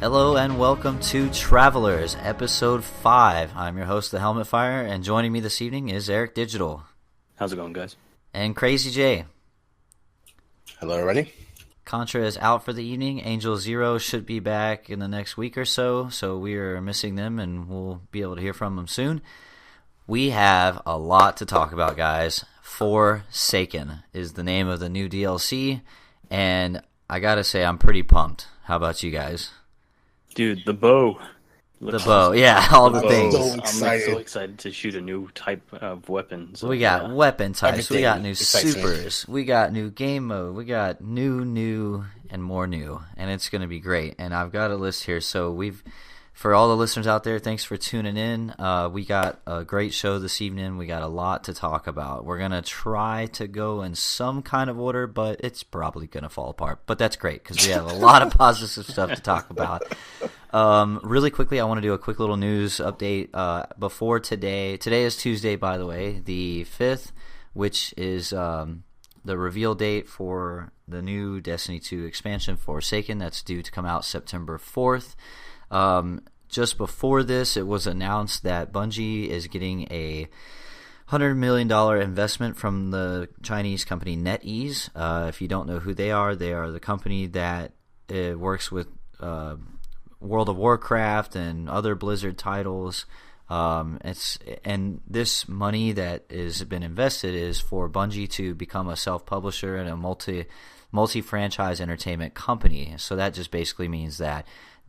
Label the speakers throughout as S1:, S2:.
S1: Hello and welcome to Travelers, Episode 5. I'm your host, The Helmet Fire, and joining me this evening is Erik Digital.
S2: How's it going, guys?
S1: And CrayZJaye.
S3: Hello, everybody.
S1: Contra is out for the evening. Angel Zero should be back in the next week or so we are missing them, and we'll be able to hear from them soon. We have a lot to talk about, guys. Forsaken is the name of the new DLC, and I gotta say, I'm pretty pumped. How about you guys?
S2: Dude, the bow.
S1: The bow, yeah, all the things.
S2: I'm so excited to shoot a new type of weapon. So,
S1: we got weapon types,
S3: Everything
S1: we got new
S3: excites me.
S1: supers, we got new game mode, we got new, and more new, and it's going to be great. And I've got a list here, so for all the listeners out there, thanks for tuning in. We got a great show this evening. We got a lot to talk about. We're going to try to go in some kind of order, but it's probably going to fall apart. But that's great because we have a lot of positive stuff to talk about. Really quickly, I want to do a quick little news update before today. Today is Tuesday, by the way, the 5th, which is the reveal date for the new Destiny 2 expansion, Forsaken. That's due to come out September 4th. Just before this, it was announced that Bungie is getting a $100 million investment from the Chinese company NetEase. If you don't know who they are the company that works with World of Warcraft and other Blizzard titles. And this money that has been invested is for Bungie to become a self-publisher and a multi-franchise entertainment company. So that just basically means that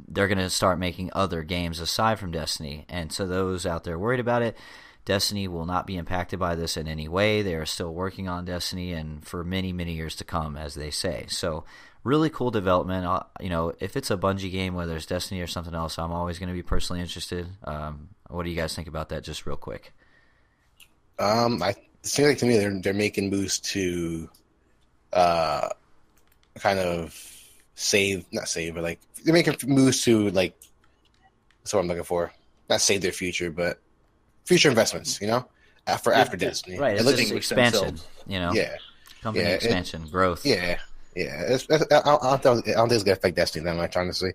S1: they're going to start making other games aside from Destiny. And so those out there worried about it, Destiny will not be impacted by this in any way. They are still working on Destiny and for many, many years to come, as they say. So really cool development. If it's a Bungie game, whether it's Destiny or something else, I'm always going to be personally interested. What do you guys think about that, just real quick?
S3: It seems like to me they're making moves to kind of but like they're making moves to like that's what I'm looking for. Not save their future, but future investments. After Destiny,
S1: right? It's just expansion. Company expansion, growth.
S3: Yeah. I don't think it's gonna affect Destiny that much, honestly.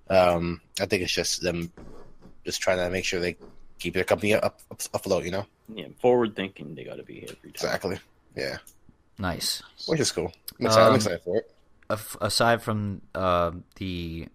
S3: I think it's just them just trying to make sure they keep their company afloat.
S2: Yeah, forward thinking. They got to be every time.
S3: Exactly. Yeah.
S1: Nice.
S3: Which is cool. I'm excited for it.
S1: Aside from the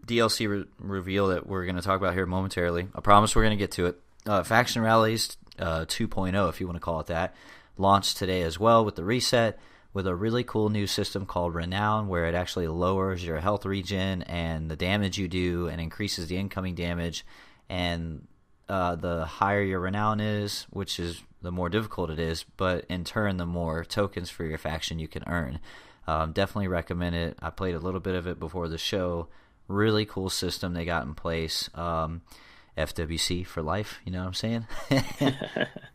S1: DLC reveal that we're going to talk about here momentarily, I promise we're going to get to it. Faction Rallies 2.0, if you want to call it that, launched today as well with the reset, with a really cool new system called Renown, where it actually lowers your health regen and the damage you do and increases the incoming damage. And the higher your Renown is, which is the more difficult it is, but in turn the more tokens for your faction you can earn. Definitely recommend it. I played a little bit of it before the show. Really cool system they got in place. FWC for life, you know what I'm saying?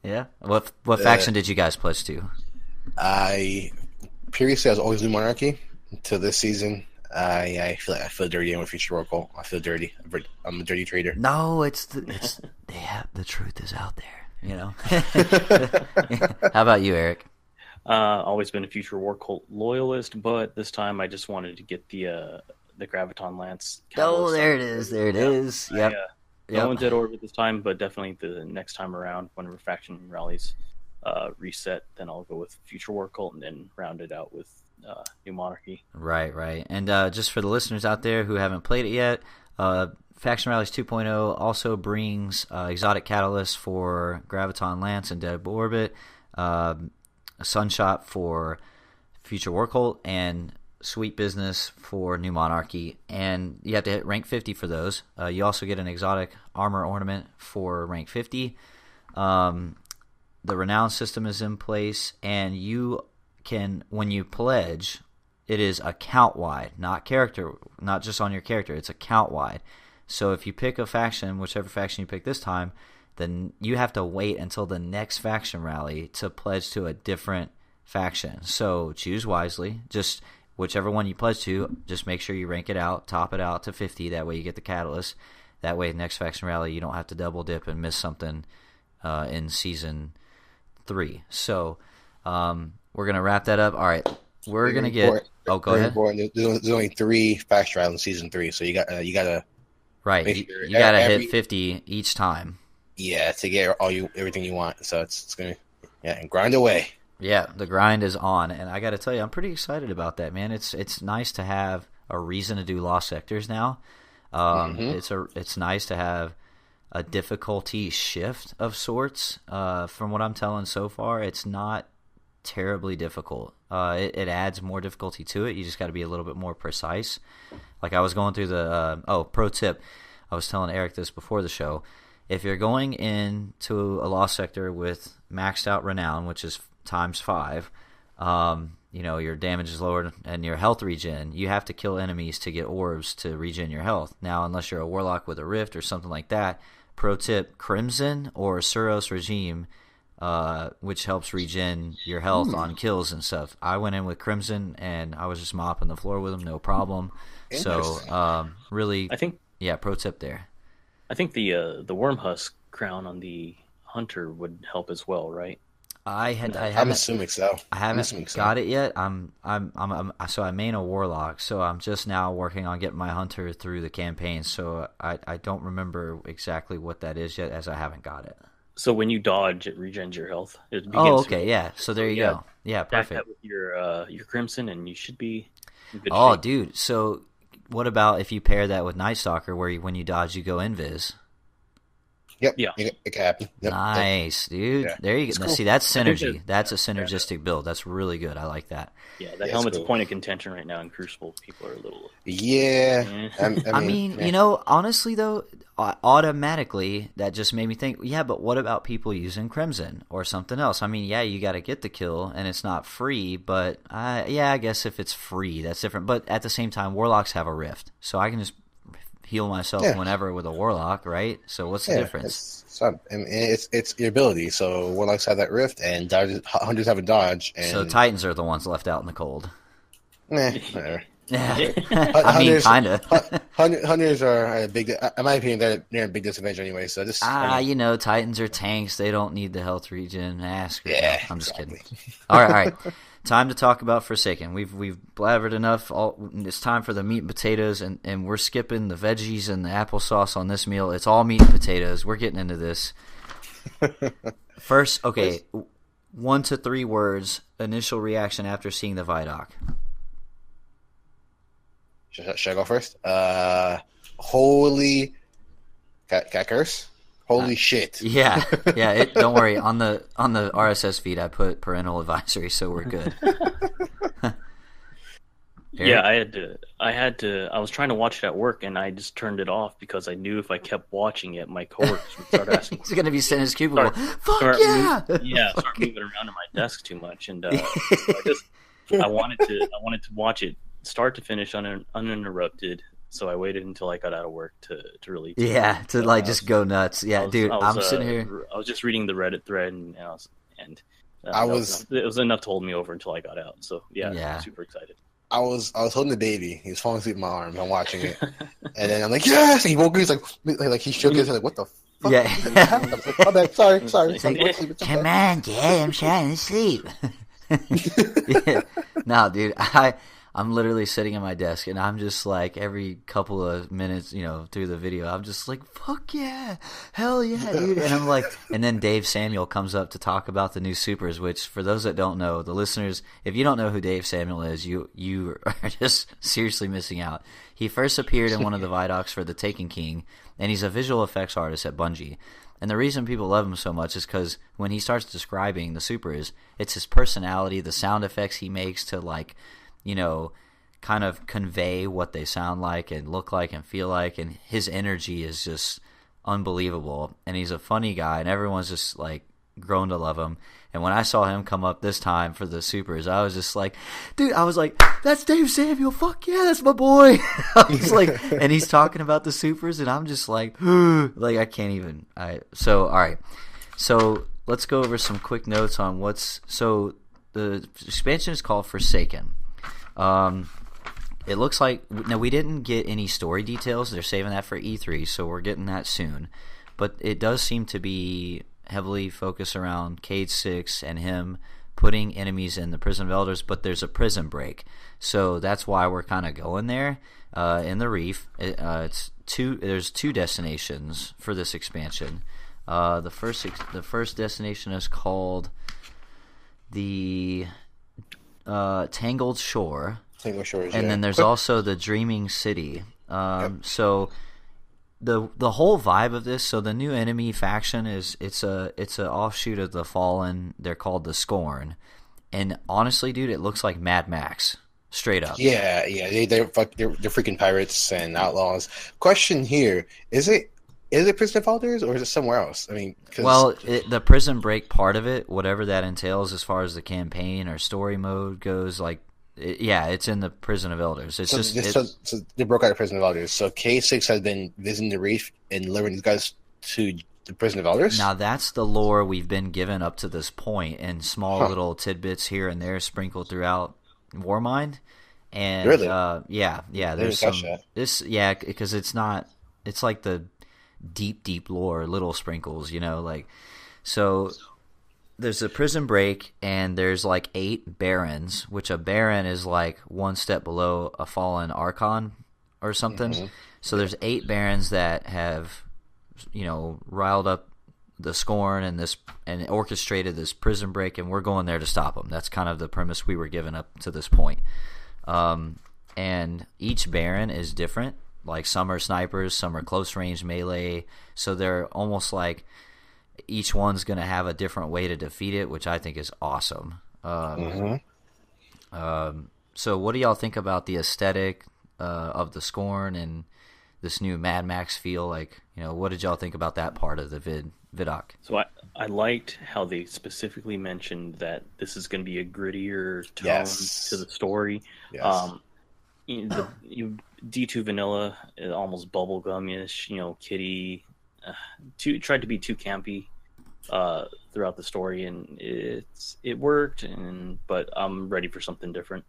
S1: Yeah. What faction did you guys pledge to?
S3: Previously I was always New Monarchy. Until this season, I feel dirty with Future Oracle. I feel dirty. I'm a dirty trader.
S1: No, the truth is out there. How about you, Erik?
S2: Always been a Future War Cult loyalist, but this time I just wanted to get the Graviton Lance.
S1: Oh, there it is. Yep.
S2: No one did orbit this time, but definitely the next time around, whenever faction rallies reset, then I'll go with Future War Cult and then round it out with New Monarchy.
S1: Right. And just for the listeners out there who haven't played it yet, Faction Rallies 2.0 also brings exotic catalysts for Graviton Lance and Dead Orbit, a Sunshot for Future War Cult, and Sweet Business for New Monarchy. And you have to hit rank 50 for those. You also get an exotic armor ornament for rank 50. The Renown system is in place, and you can, when you pledge, it is account-wide, not just on your character. It's account-wide. So if you pick a faction, whichever faction you pick this time, then you have to wait until the next faction rally to pledge to a different faction. So choose wisely. Just whichever one you pledge to, just make sure you rank it out, top it out to 50. That way you get the catalyst. That way the next faction rally, you don't have to double dip and miss something in Season 3. So we're going to wrap that up. All right. We're going to get Oh, go
S3: Very
S1: ahead.
S3: important. There's only 3 fast trials in season 3, so you gotta
S1: Right,
S3: make sure
S1: you gotta hit 50 each time.
S3: to get everything you want. So it's gonna and grind away.
S1: Yeah, the grind is on, and I got to tell you, I'm pretty excited about that, man. It's nice to have a reason to do lost sectors now. It's nice to have a difficulty shift of sorts. From what I'm telling so far, it's not terribly difficult. It adds more difficulty to it. You just got to be a little bit more precise. Like I was going through the pro tip. I was telling Eric this before the show. If you're going into a lost sector with maxed out renown, which is ×5, your damage is lowered and your health regen, you have to kill enemies to get orbs to regen your health. Now, unless you're a warlock with a rift or something like that, pro tip, Crimson or Suros Regime, which helps regen your health on kills and stuff. I went in with Crimson and I was just mopping the floor with them, no problem. So, really,
S2: I think,
S1: pro tip there.
S2: I think the worm husk crown on the hunter would help as well, right?
S3: I'm assuming so.
S1: I haven't got it yet. So I main a warlock, so I'm just now working on getting my hunter through the campaign. So I don't remember exactly what that is yet, as I haven't got it.
S2: So when you dodge, it regens your health.
S1: So there you go. Yeah, perfect.
S2: That with your crimson, and you should be in good
S1: Oh,
S2: shape.
S1: dude. So what about if you pair that with Night Stalker, where when you dodge, you go invis?
S3: Yep.
S2: Yeah.
S3: It can happen. Yep.
S1: Nice, dude.
S3: Yeah.
S1: There you go.
S3: Cool.
S1: See, that's synergy. That's a synergistic build. That's really good. I like that.
S2: Yeah, that helmet's a point of contention right now in Crucible. People are a little...
S3: Yeah.
S1: I mean, honestly, though, automatically, that just made me think, yeah, but what about people using Crimson or something else? I mean, yeah, you got to get the kill, and it's not free, but, I guess if it's free, that's different. But at the same time, Warlocks have a Rift, so I can just heal myself whenever with a Warlock, right? So what's the difference?
S3: It's your ability. So Warlocks have that Rift, and Hunters have a dodge. And...
S1: So Titans are the ones left out in the cold.
S3: Whatever.
S1: Yeah, I mean, kind of.
S3: Hunters are a big. In my opinion, they're a big disadvantage anyway. So just
S1: Titans are tanks. They don't need the health regen. I'm just kidding. All right. Time to talk about Forsaken. We've blathered enough. It's time for the meat and potatoes, and we're skipping the veggies and the applesauce on this meal. It's all meat and potatoes. We're getting into this. First, okay, 1 to 3 words. Initial reaction after seeing the Vidoc.
S3: Should I go first? Holy... Can I curse? Holy shit!
S1: Yeah. Don't worry. On the RSS feed, I put parental advisory, so we're good.
S2: Yeah, I was trying to watch it at work, and I just turned it off because I knew if I kept watching it, my coworkers would start asking.
S1: He's gonna be sitting in his cubicle.
S2: Start moving around in my desk too much, and I wanted to watch it start to finish uninterrupted. So I waited until I got out of work to really...
S1: just go nuts. Yeah, I'm sitting here...
S2: I was just reading the Reddit thread, and it was enough to hold me over until I got out. So, I'm super excited.
S3: I was holding the baby. He was falling asleep in my arms. I'm watching it. And then I'm like, yes! And he woke up. He's like he shook his head like, what the fuck?
S1: Yeah.
S3: I was like, my bad. Sorry.
S1: Come on, Dad. I'm trying to sleep. No, dude. I'm literally sitting at my desk, and I'm just like, every couple of minutes, through the video, I'm just like, fuck yeah, hell yeah, dude. And I'm like, and then Dave Samuel comes up to talk about the new supers, which, for those that don't know, the listeners, if you don't know who Dave Samuel is, you are just seriously missing out. He first appeared in one of the Vidocs for The Taken King, and he's a visual effects artist at Bungie. And the reason people love him so much is because when he starts describing the supers, it's his personality, the sound effects he makes to, like, kind of convey what they sound like and look like and feel like, and his energy is just unbelievable. And he's a funny guy, and everyone's just like grown to love him. And when I saw him come up this time for the supers, I was just like, dude, that's Dave Samuel, fuck yeah, that's my boy. I was like, and he's talking about the supers, and I'm just like, like I can't even. So all right, so let's go over some quick notes on the expansion is called Forsaken. It looks like we didn't get any story details. They're saving that for E3, so we're getting that soon. But it does seem to be heavily focused around Cade 6 and him putting enemies in the Prison of Elders, but there's a prison break. So that's why we're kind of going there in the Reef. There's 2 destinations for this expansion. The first destination is called the Tangled Shore.
S3: Tangled Shores,
S1: and then there's also the Dreaming City. So the whole vibe of this. So the new enemy faction it's a offshoot of the Fallen. They're called the Scorn, and honestly, dude, it looks like Mad Max, straight up.
S3: Yeah. They're freaking pirates and outlaws. Question here: Is it Prison of Elders or is it somewhere else? I mean,
S1: the prison break part of it, whatever that entails, as far as the campaign or story mode goes, like. It's in the Prison of Elders.
S3: So they broke out of Prison of Elders. So K6 has been visiting the Reef and luring these guys to the Prison of Elders?
S1: Now, that's the lore we've been given up to this point, and small little tidbits here and there sprinkled throughout Warmind. And
S3: really?
S1: There's some because it's like the deep lore, little sprinkles, so. There's a prison break, and there's like 8 barons, which a baron is like one step below a fallen archon or something. Mm-hmm. So there's 8 barons that have, riled up the Scorn and orchestrated this prison break, and we're going there to stop them. That's kind of the premise we were given up to this point. And each baron is different. Like some are snipers, some are close range melee. So they're almost like. Each one's going to have a different way to defeat it, which I think is awesome. So what do y'all think about the aesthetic of the Scorn and this new Mad Max feel? Like, what did y'all think about that part of the vidoc?
S2: So I liked how they specifically mentioned that this is going to be a grittier tone to the story.
S3: Yes.
S2: D2 vanilla, almost bubblegum-ish, kitty... tried to be too campy throughout the story, and it worked. But I'm ready for something different.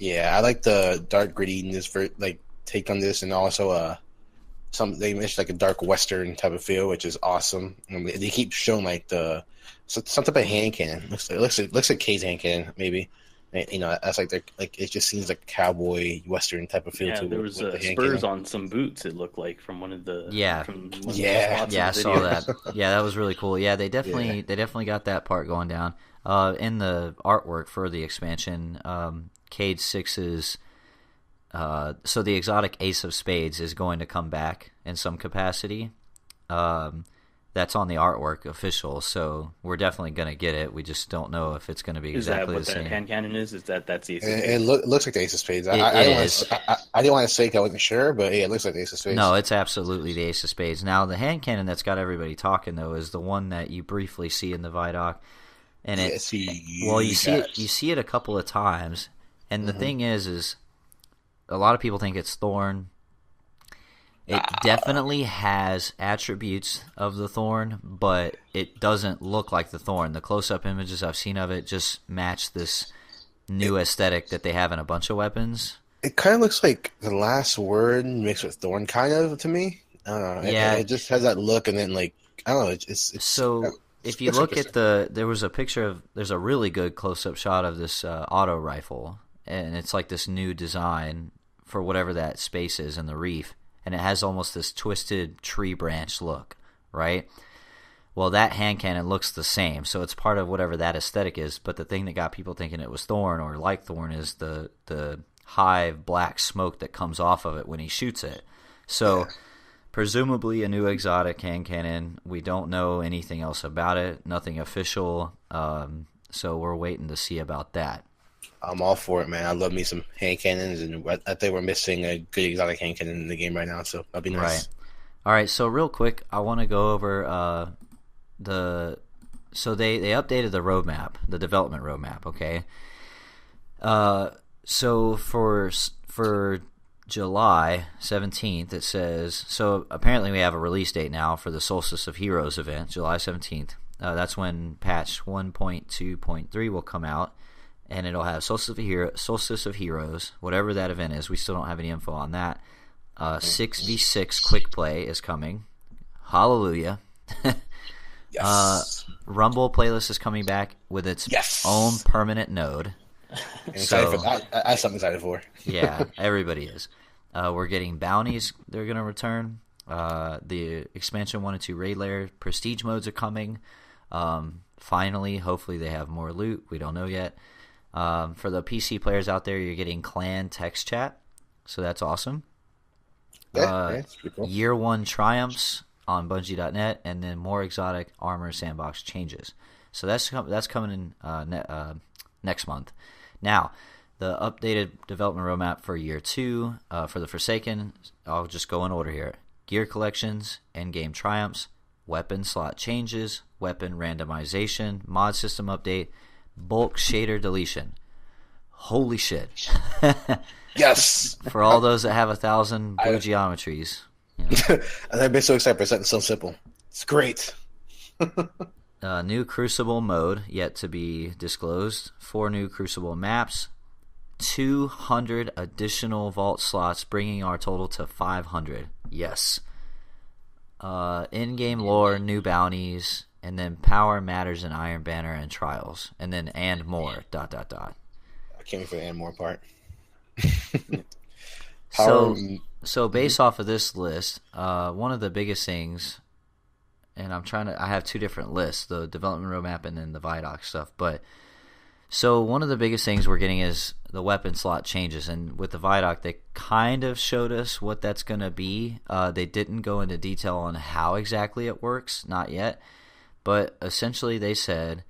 S2: Yeah,
S3: I like the dark grittiness for take on this, and also they mentioned like a dark western type of feel, which is awesome. And they keep showing some type of hand cannon. Looks like K's hand cannon maybe. That's it just seems like a cowboy western type of feel.
S2: Yeah, there was spurs on some boots. It looked like from one of the
S1: I saw that. Yeah, that was really cool. Yeah, they definitely got that part going down. In the artwork for the expansion, Cade 6's so the exotic Ace of Spades is going to come back in some capacity. That's on the artwork official, so we're definitely going to get it. We just don't know if it's going to be exactly the same.
S2: Is that what that hand cannon is? That's the Ace of
S3: Spades? It looks like the Ace of Spades. I didn't want to say I wasn't sure, but yeah, it looks like the Ace of Spades.
S1: No, it's absolutely the Ace of Spades. Now, the hand cannon that's got everybody talking, though, is the one that you briefly see in the Vidoc. And you see it a couple of times, and the thing is a lot of people think it's Thorn. It definitely has attributes of the Thorn, but it doesn't look like the Thorn. The close-up images I've seen of it just match this new aesthetic that they have in a bunch of weapons.
S3: It kind of looks like the Last Word mixed with Thorn, kind of, to me. I don't know.
S1: Yeah.
S3: It just has that look, and then, I don't know. It's
S1: so, if you look at there was a picture of, there's a really good close-up shot of this auto rifle, and it's like this new design for whatever that space is in the Reef. And it has almost this twisted tree branch look, right? Well, that hand cannon looks the same, so it's part of whatever that aesthetic is. But the thing that got people thinking it was Thorn or like Thorn is the hive black smoke that comes off of it when he shoots it. So presumably a new exotic hand cannon. We don't know anything else about it, nothing official. So we're waiting to see about that.
S3: I'm all for it, man. I love me some hand cannons, and I think we're missing a good exotic hand cannon in the game right now, so that'd be nice.
S1: Right. All right, so real quick, I want to go over so they updated the roadmap, the development roadmap, okay? So for July 17th, it says, so apparently we have a release date now for the Solstice of Heroes event, July 17th. That's when patch 1.2.3 will come out. And it'll have Solstice of Heroes, whatever that event is. We still don't have any info on that. 6v6 quick play is coming. Hallelujah.
S3: Yes.
S1: Rumble playlist is coming back with its own permanent node.
S3: I'm excited for that. That's something excited for.
S1: Yeah, everybody is. We're getting bounties. They're going to return. The expansion 1 and 2 raid layer prestige modes are coming. Finally, hopefully they have more loot. We don't know yet. For the PC players out there, you're getting clan text chat, so that's awesome.
S3: That's pretty cool.
S1: Year 1 triumphs on Bungie.net, and then more exotic armor sandbox changes. So that's coming in next month. Now, the updated development roadmap for Year 2 for the Forsaken, I'll just go in order here. Gear collections, endgame triumphs, weapon slot changes, weapon randomization, mod system update, bulk shader deletion. Holy shit.
S3: Yes!
S1: For all those that have 1,000 blue geometries.
S3: I've been so excited for something so simple. It's great.
S1: New Crucible mode yet to be disclosed. 4 new Crucible maps. 200 additional vault slots, bringing our total to 500. Yes. In-game lore, new bounties, and then power matters in Iron Banner and Trials, and then and more. ...
S3: I can't wait for the and more part.
S1: So based off of this list, one of the biggest things, and I have 2 different lists, the development roadmap and then the Vidoc stuff, but so one of the biggest things we're getting is the weapon slot changes, and with the Vidoc, they kind of showed us what that's going to be. They didn't go into detail on how exactly it works, not yet, but essentially they said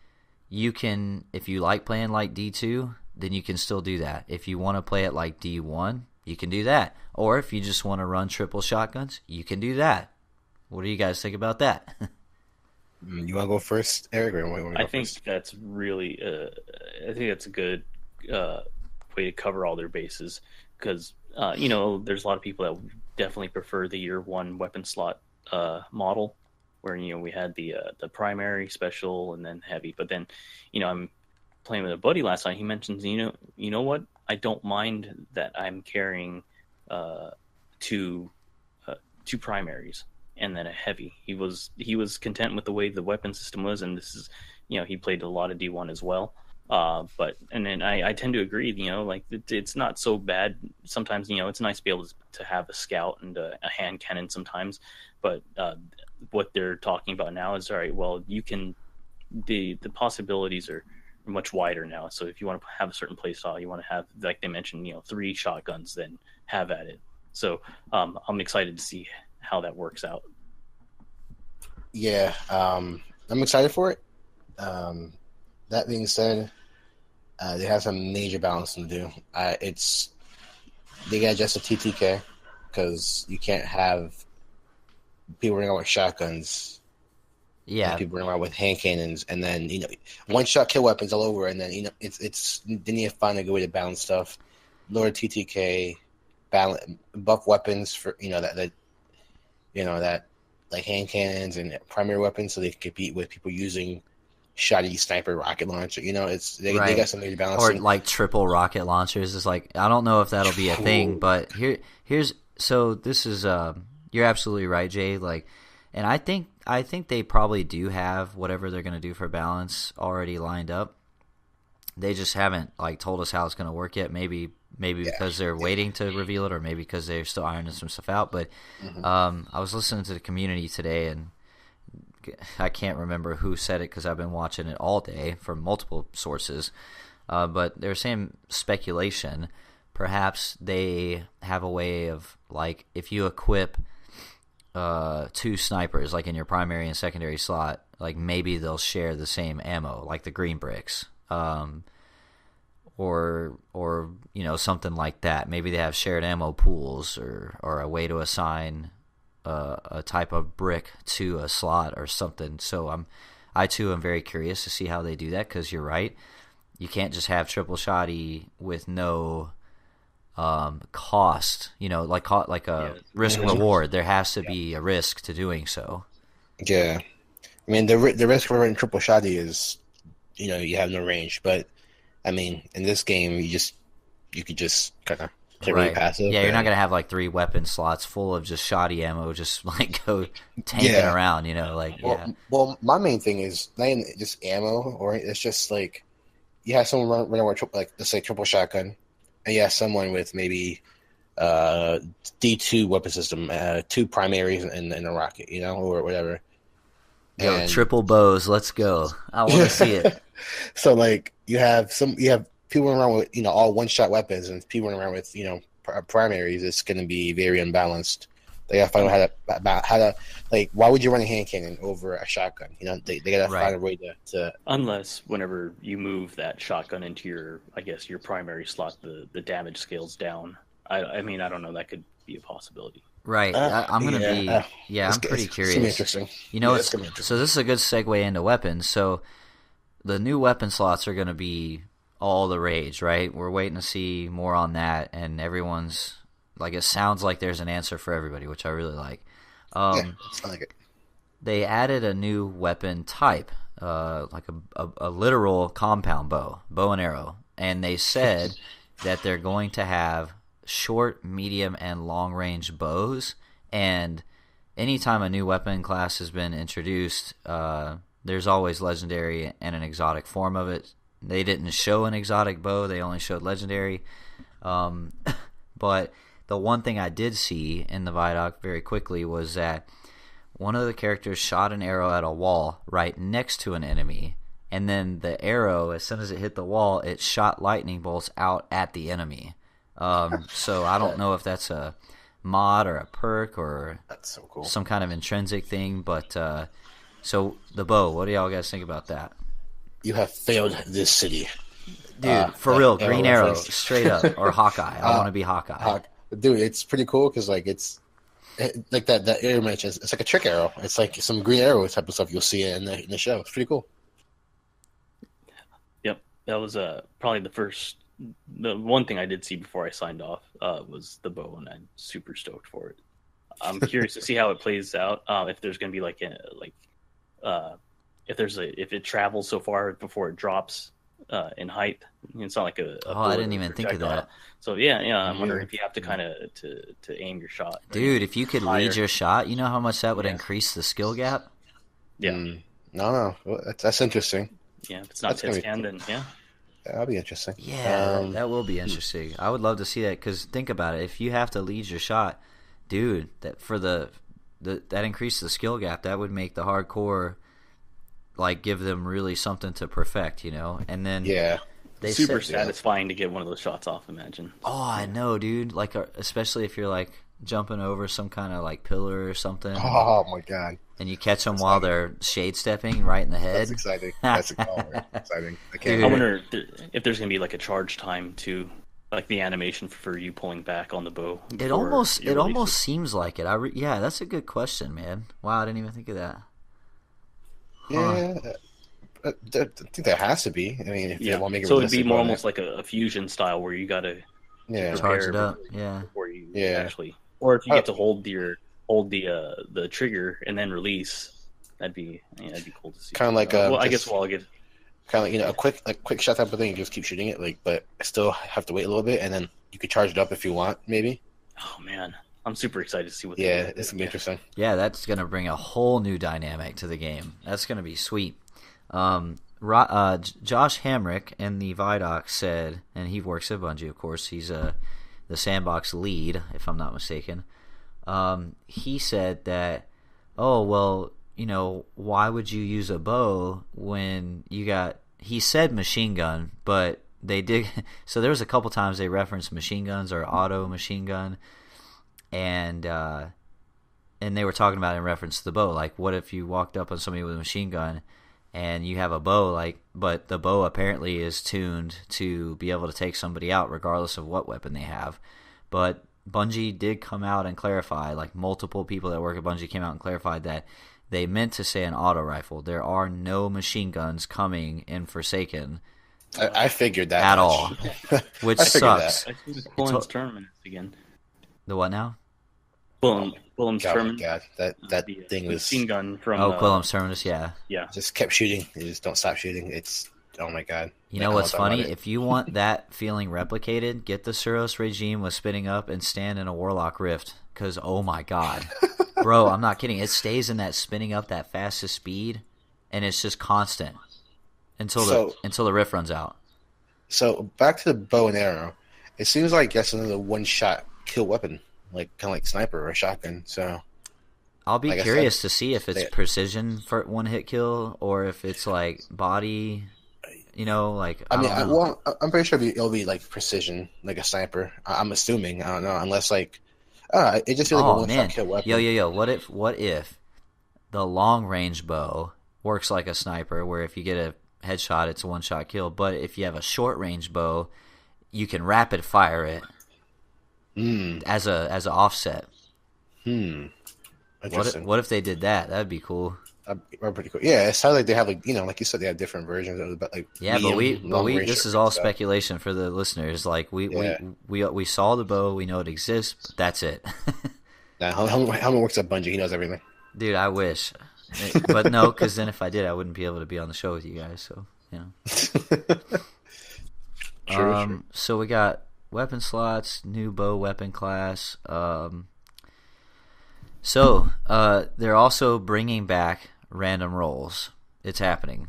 S1: you can, if you like playing like D2, then you can still do that. If you want to play it like D1, you can do that. Or if you just want to run triple shotguns, you can do that. What do you guys think about that?
S3: You want to go first, Eric? Or
S2: I think that's really, I think that's a good way to cover all their bases, because there's a lot of people that definitely prefer the Year 1 weapon slot model, where we had the primary, special, and then heavy. But then, I'm playing with a buddy last night. He mentions, you know what? I don't mind that I'm carrying two primaries and then a heavy. He was content with the way the weapon system was, and this is, he played a lot of D1 as well. And then I tend to agree, like it's not so bad. Sometimes, it's nice to be able to have a scout and a hand cannon sometimes, but what they're talking about now is, all right, well, you can, the possibilities are much wider now. So if you want to have a certain play style, you want to have, like they mentioned, 3 shotguns, then have at it. So I'm excited to see how that works out.
S3: Yeah, I'm excited for it. That being said, they have some major balancing to do. They got just a TTK, because you can't have people running around with shotguns.
S1: Yeah,
S3: people running around with hand cannons, and then one shot kill weapons all over, and then it's then you find a good way to balance stuff. Lower TTK, buff weapons for that like hand cannons and primary weapons, so they can compete with people using shoddy sniper rocket launcher. They got some major balancing.
S1: Or like triple rocket launchers. It's like, I don't know if that'll be a thing, but here's so this is you're absolutely right, Jay. Like, and I think they probably do have whatever they're gonna do for balance already lined up. They just haven't told us how it's gonna work yet. Maybe because they're waiting to reveal it, or maybe because they're still ironing some stuff out. But I was listening to the community today, and I can't remember who said it because I've been watching it all day from multiple sources. But they're saying speculation. Perhaps they have a way of, if you equip 2 snipers, in your primary and secondary slot, maybe they'll share the same ammo, like the green bricks. Or something like that. Maybe they have shared ammo pools, or a way to assign a type of brick to a slot or something. So I too am very curious to see how they do that, because you're right. You can't just have triple shoddy with no cost. Like a risk reward. There has to be a risk to doing so.
S3: Yeah, I mean the risk for running triple shoddy is, you have no range, but I mean, in this game, you could just kind of play
S1: Right.
S3: really passive.
S1: Yeah, you're not gonna have like 3 weapon slots full of just shoddy ammo, just like go tanking
S3: Yeah.
S1: around. You know, like
S3: Well, my main thing is not even just ammo, or it's just like you have someone run around with like let's say triple shotgun, and you have someone with maybe D2 weapon system, 2 primaries and a rocket, you know, or whatever.
S1: Yo, triple bows, let's go. I want to see it.
S3: So like you have people running around with all 1-shot weapons, and people running around with primaries. It's going to be very unbalanced. They got to find out how to like. Why would you run a hand cannon over a shotgun? They got to find a way to.
S2: Unless whenever you move that shotgun into your primary slot, the damage scales down. I mean, I don't know. That could be a possibility.
S1: Right. I'm going to be. I'm pretty curious.
S3: It's interesting.
S1: So this is a good segue into weapons. So the new weapon slots are going to be all the rage, right? We're waiting to see more on that, and everyone's like, it sounds like there's an answer for everybody, which I really like.
S3: It's like it.
S1: They added a new weapon type, like a literal compound bow and arrow, and they said that they're going to have short, medium, and long-range bows, and anytime a new weapon class has been introduced, there's always legendary and an exotic form of it. They didn't show an exotic bow, they only showed legendary. But the one thing I did see in the Vidoc very quickly was that one of the characters shot an arrow at a wall right next to an enemy, and then the arrow, as soon as it hit the wall, it shot lightning bolts out at the enemy. So I don't know if that's a mod or a perk or
S3: that's so cool.
S1: Some kind of intrinsic thing, but so the bow, what do y'all guys think about that?
S3: You have failed this city.
S1: Dude, for real, Green Arrow, straight up, or Hawkeye. I want to be Hawkeye.
S3: Dude, it's pretty cool because like it's like that arrow mentions. It's like a trick arrow. It's like some Green Arrow type of stuff you'll see in the show. It's pretty cool.
S2: Yep, that was probably the one thing I did see before I signed off was the bow, and I'm super stoked for it. I'm curious to see how it plays out. If there's going to be if it travels so far before it drops in height. It's not like a
S1: I didn't even think of that.
S2: So yeah, I'm wondering if you have to kind of to aim your shot.
S1: Dude, if you could lead your shot, you know how much that would increase the skill gap?
S2: Yeah.
S3: No. Well, that's interesting.
S2: Yeah, if it's not hit scan, then yeah.
S3: That'll be interesting.
S1: Yeah, that will be interesting. I would love to see that because think about it. If you have to lead your shot, dude, that for that increases the skill gap. That would make the hardcore like give them really something to perfect, And then
S2: they super satisfying to get one of those shots off. Imagine.
S1: Oh, I know, dude. Like especially if you're like jumping over some kind of like pillar or something.
S3: Oh my god.
S1: And you catch them while they're shade stepping right in the head.
S3: That's exciting. That's exciting.
S2: I wonder if there's going to be like a charge time to like the animation for you pulling back on the bow.
S1: It almost seems like it. That's a good question, man. Wow, I didn't even think of that.
S3: Yeah, I think there has to be. I mean, if they want to make it
S2: so it'd be more almost like a fusion style where you got to
S1: charge it up.
S2: Before you actually, or if you get to hold the trigger and then release, that'd be cool to see.
S3: Kind of like
S2: I guess I'll get
S3: kind of like a quick shot type of thing. You just keep shooting it, but I still have to wait a little bit, and then you could charge it up if you want, maybe.
S2: Oh man, I'm super excited to see what.
S3: Yeah, it's gonna be interesting.
S1: Yeah, that's gonna bring a whole new dynamic to the game. That's gonna be sweet. Josh Hamrick in the Vidoc said, and he works at Bungie, of course. He's the sandbox lead, if I'm not mistaken. He said that, why would you use a bow when you got? He said machine gun, but they did. So there was a couple times they referenced machine guns or auto machine gun, and they were talking about it in reference to the bow. Like, what if you walked up on somebody with a machine gun? And you have a bow, but the bow apparently is tuned to be able to take somebody out regardless of what weapon they have. But Bungie did come out and clarify, like multiple people that work at Bungie came out and clarified that they meant to say an auto rifle. There are no machine guns coming in Forsaken.
S3: I figured that
S1: at all, which sucks.
S2: I think it's Quillen's tournament again.
S1: The what now?
S2: Quillen's tournament.
S3: God, that thing was
S2: machine gun from.
S1: Quillen's Terminus, yeah.
S3: Just kept shooting. You just don't stop shooting. It's Oh my god!
S1: You know what's funny? If you want that feeling replicated, get the Suros regime with spinning up and stand in a Warlock Rift. Because, oh my god. Bro, I'm not kidding. It stays in that spinning up that fastest speed, and it's just constant until the rift runs out.
S3: So, back to the bow and arrow. It seems like that's another one-shot kill weapon, kind of like sniper or shotgun. So,
S1: I'll be curious to see if it's precision for one-hit kill or if it's, like, body... You know, like
S3: I'm pretty sure it'll be like precision, like a sniper. I'm assuming. I don't know, unless like, it just feels like a one-shot kill weapon.
S1: Yo. What if the long-range bow works like a sniper, where if you get a headshot, it's a one-shot kill, but if you have a short-range bow, you can rapid fire it as an offset.
S3: Interesting.
S1: What if they did that? That'd be cool.
S3: Pretty cool. Yeah, it sounds like they have like you said, they have different versions of it,
S1: but this is all speculation for the listeners. Like we saw the bow, we know it exists, but that's it.
S3: Nah, Helmet works at Bungie. He knows everything.
S1: Dude, I wish, but no, because then if I did, I wouldn't be able to be on the show with you guys. So
S3: True.
S1: So we got weapon slots, new bow weapon class. So they're also bringing back random rolls. It's happening.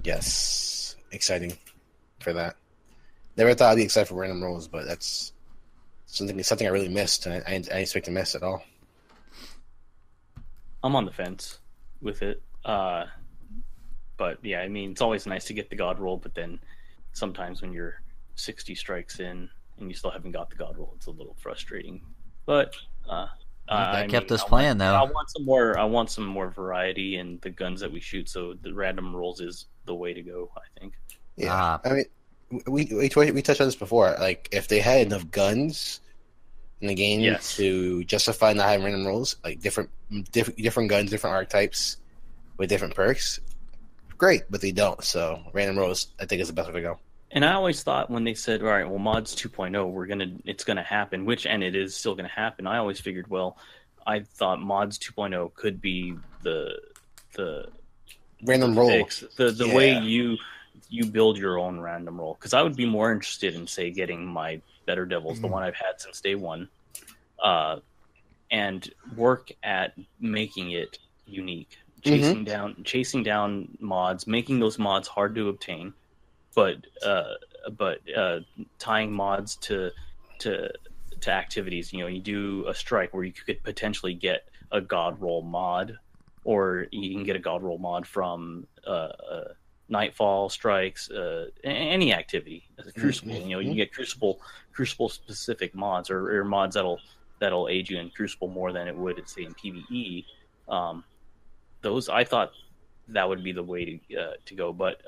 S3: Yes, exciting for that. Never thought I'd be excited for random rolls, but that's something I really missed, and I didn't expect to miss at all.
S2: I'm on the fence with it, but yeah, I mean, it's always nice to get the god roll, but then sometimes when you're 60 strikes in and you still haven't got the god roll, it's a little frustrating. But
S1: that kept us playing, though.
S2: I want some more variety in the guns that we shoot. So the random rolls is the way to go, I think.
S3: Yeah, I mean, we touched on this before. Like, if they had enough guns in the game to justify not having random rolls, like different guns, different archetypes with different perks, great. But they don't. So random rolls, I think, is the best way to go.
S2: And I always thought when they said, all right, well, mods 2.0, it's going to happen, and it is still going to happen. I always figured, well, I thought mods 2.0 could be the
S3: random roll,
S2: the way you build your own random roll. Because I would be more interested in, say, getting my Better Devils, the one I've had since day one, and work at making it unique, chasing down mods, making those mods hard to obtain. But tying mods to activities, you do a strike where you could potentially get a god roll mod, or you can get a god roll mod from Nightfall strikes, any activity as a Crucible. You can get Crucible specific mods or mods that'll aid you in Crucible more than it would, say, in PvE. Those, I thought that would be the way to go, but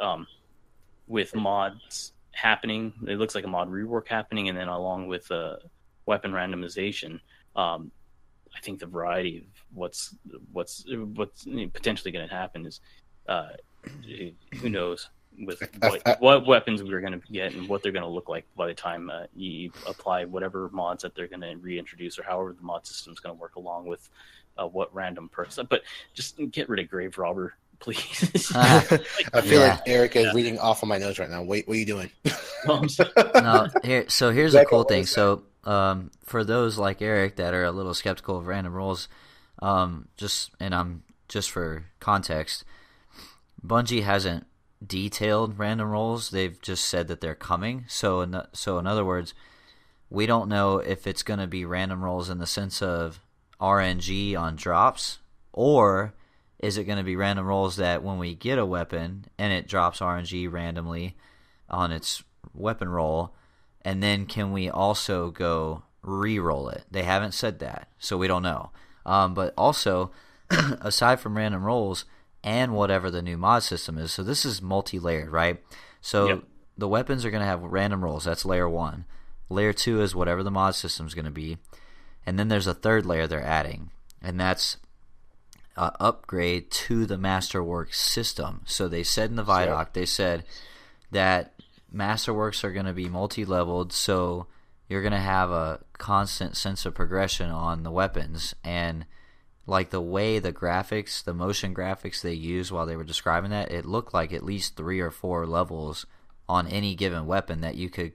S2: with mods happening, it looks like a mod rework happening, and then along with weapon randomization, I think the variety of what's potentially going to happen is who knows with what weapons we're going to get and what they're going to look like by the time you apply whatever mods that they're going to reintroduce, or however the mod system is going to work along with what random perks. But just get rid of Grave Robber, please.
S3: I feel like Eric is reading off on my notes right now. Wait, what are you doing?
S1: No, here's the cool thing. So for those like Eric that are a little skeptical of random rolls, just for context, Bungie hasn't detailed random rolls. They've just said that they're coming. So in other words, we don't know if it's going to be random rolls in the sense of RNG on drops, or is it going to be random rolls that when we get a weapon and it drops RNG randomly on its weapon roll, and then can we also go re-roll it? They haven't said that, so we don't know. But also, aside from random rolls and whatever the new mod system is, so this is multi-layered, right? So the weapons are going to have random rolls. That's layer 1. Layer 2 is whatever the mod system is going to be. And then there's a third layer they're adding, and that's upgrade to the Masterworks system. So they said in the Vidoc, they said that Masterworks are going to be multi-leveled, so you're going to have a constant sense of progression on the weapons, and like the way the graphics, the motion graphics they used while they were describing that, it looked like at least 3 or 4 levels on any given weapon that you could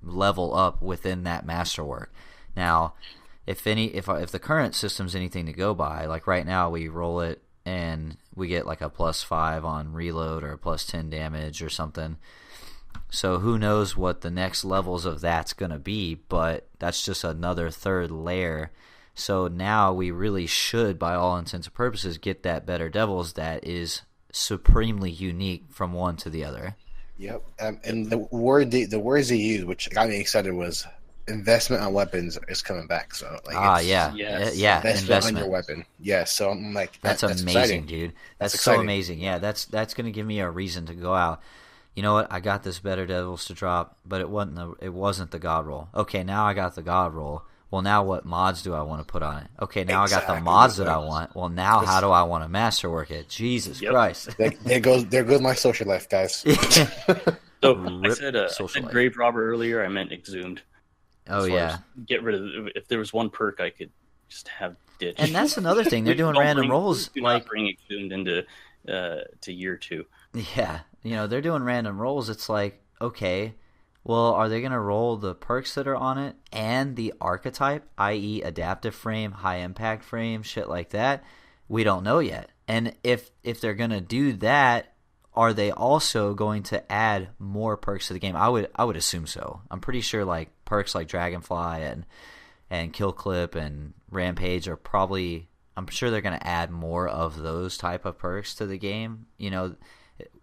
S1: level up within that masterwork. Now, if the current system's anything to go by, like right now we roll it and we get like a +5 on reload or a +10 damage or something. So who knows what the next levels of that's going to be, but that's just another third layer. So now we really should, by all intents and purposes, get that Better Devils that is supremely unique from one to the other.
S3: Yep. And the words they used, which got me excited, was investment on weapons is coming back. So
S1: investment
S3: on your weapon. Yeah, so I'm like,
S1: that's amazing, exciting. Dude. That's so amazing. Yeah, that's going to give me a reason to go out. You know what? I got this Better Devils to drop, but it wasn't the God roll. Okay, now I got the God roll. Well, now what mods do I want to put on it? Okay, now I got the mods that I want. Well, now how do I want to masterwork it? Jesus Christ.
S3: There goes my social life, guys.
S2: So I said Grave Robber earlier. I meant Exhumed.
S1: Oh, yeah.
S2: Get rid of if there was one perk I could just have ditched.
S1: And that's another thing. They're doing random rolls.
S2: Do not bring Exhumed into to year 2.
S1: Yeah. They're doing random rolls. It's like, okay, well, are they going to roll the perks that are on it and the archetype, i.e. adaptive frame, high impact frame, shit like that? We don't know yet. And if they're going to do that, are they also going to add more perks to the game? I would assume so. I'm pretty sure like perks like Dragonfly and Kill Clip and Rampage are probably, I'm sure they're going to add more of those type of perks to the game.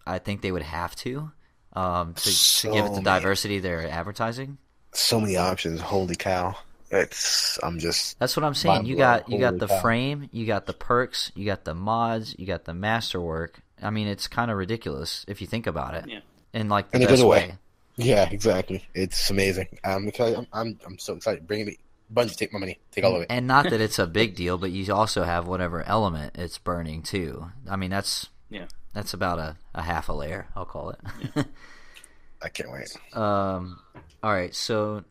S1: I think they would have to give it the diversity they're advertising.
S3: So many options. Holy cow. That's what
S1: I'm saying. You got the frame, you got the perks, you got the mods, you got the masterwork. I mean, it's kind of ridiculous if you think about it.
S2: Yeah.
S1: In like the best way.
S3: Yeah, exactly. It's amazing. Because I'm so excited. Bring me Bungie, take my money, take all of it.
S1: And not that it's a big deal, but you also have whatever element it's burning too. I mean, that's about a half a layer, I'll call it.
S2: Yeah.
S3: I can't wait.
S1: All right, so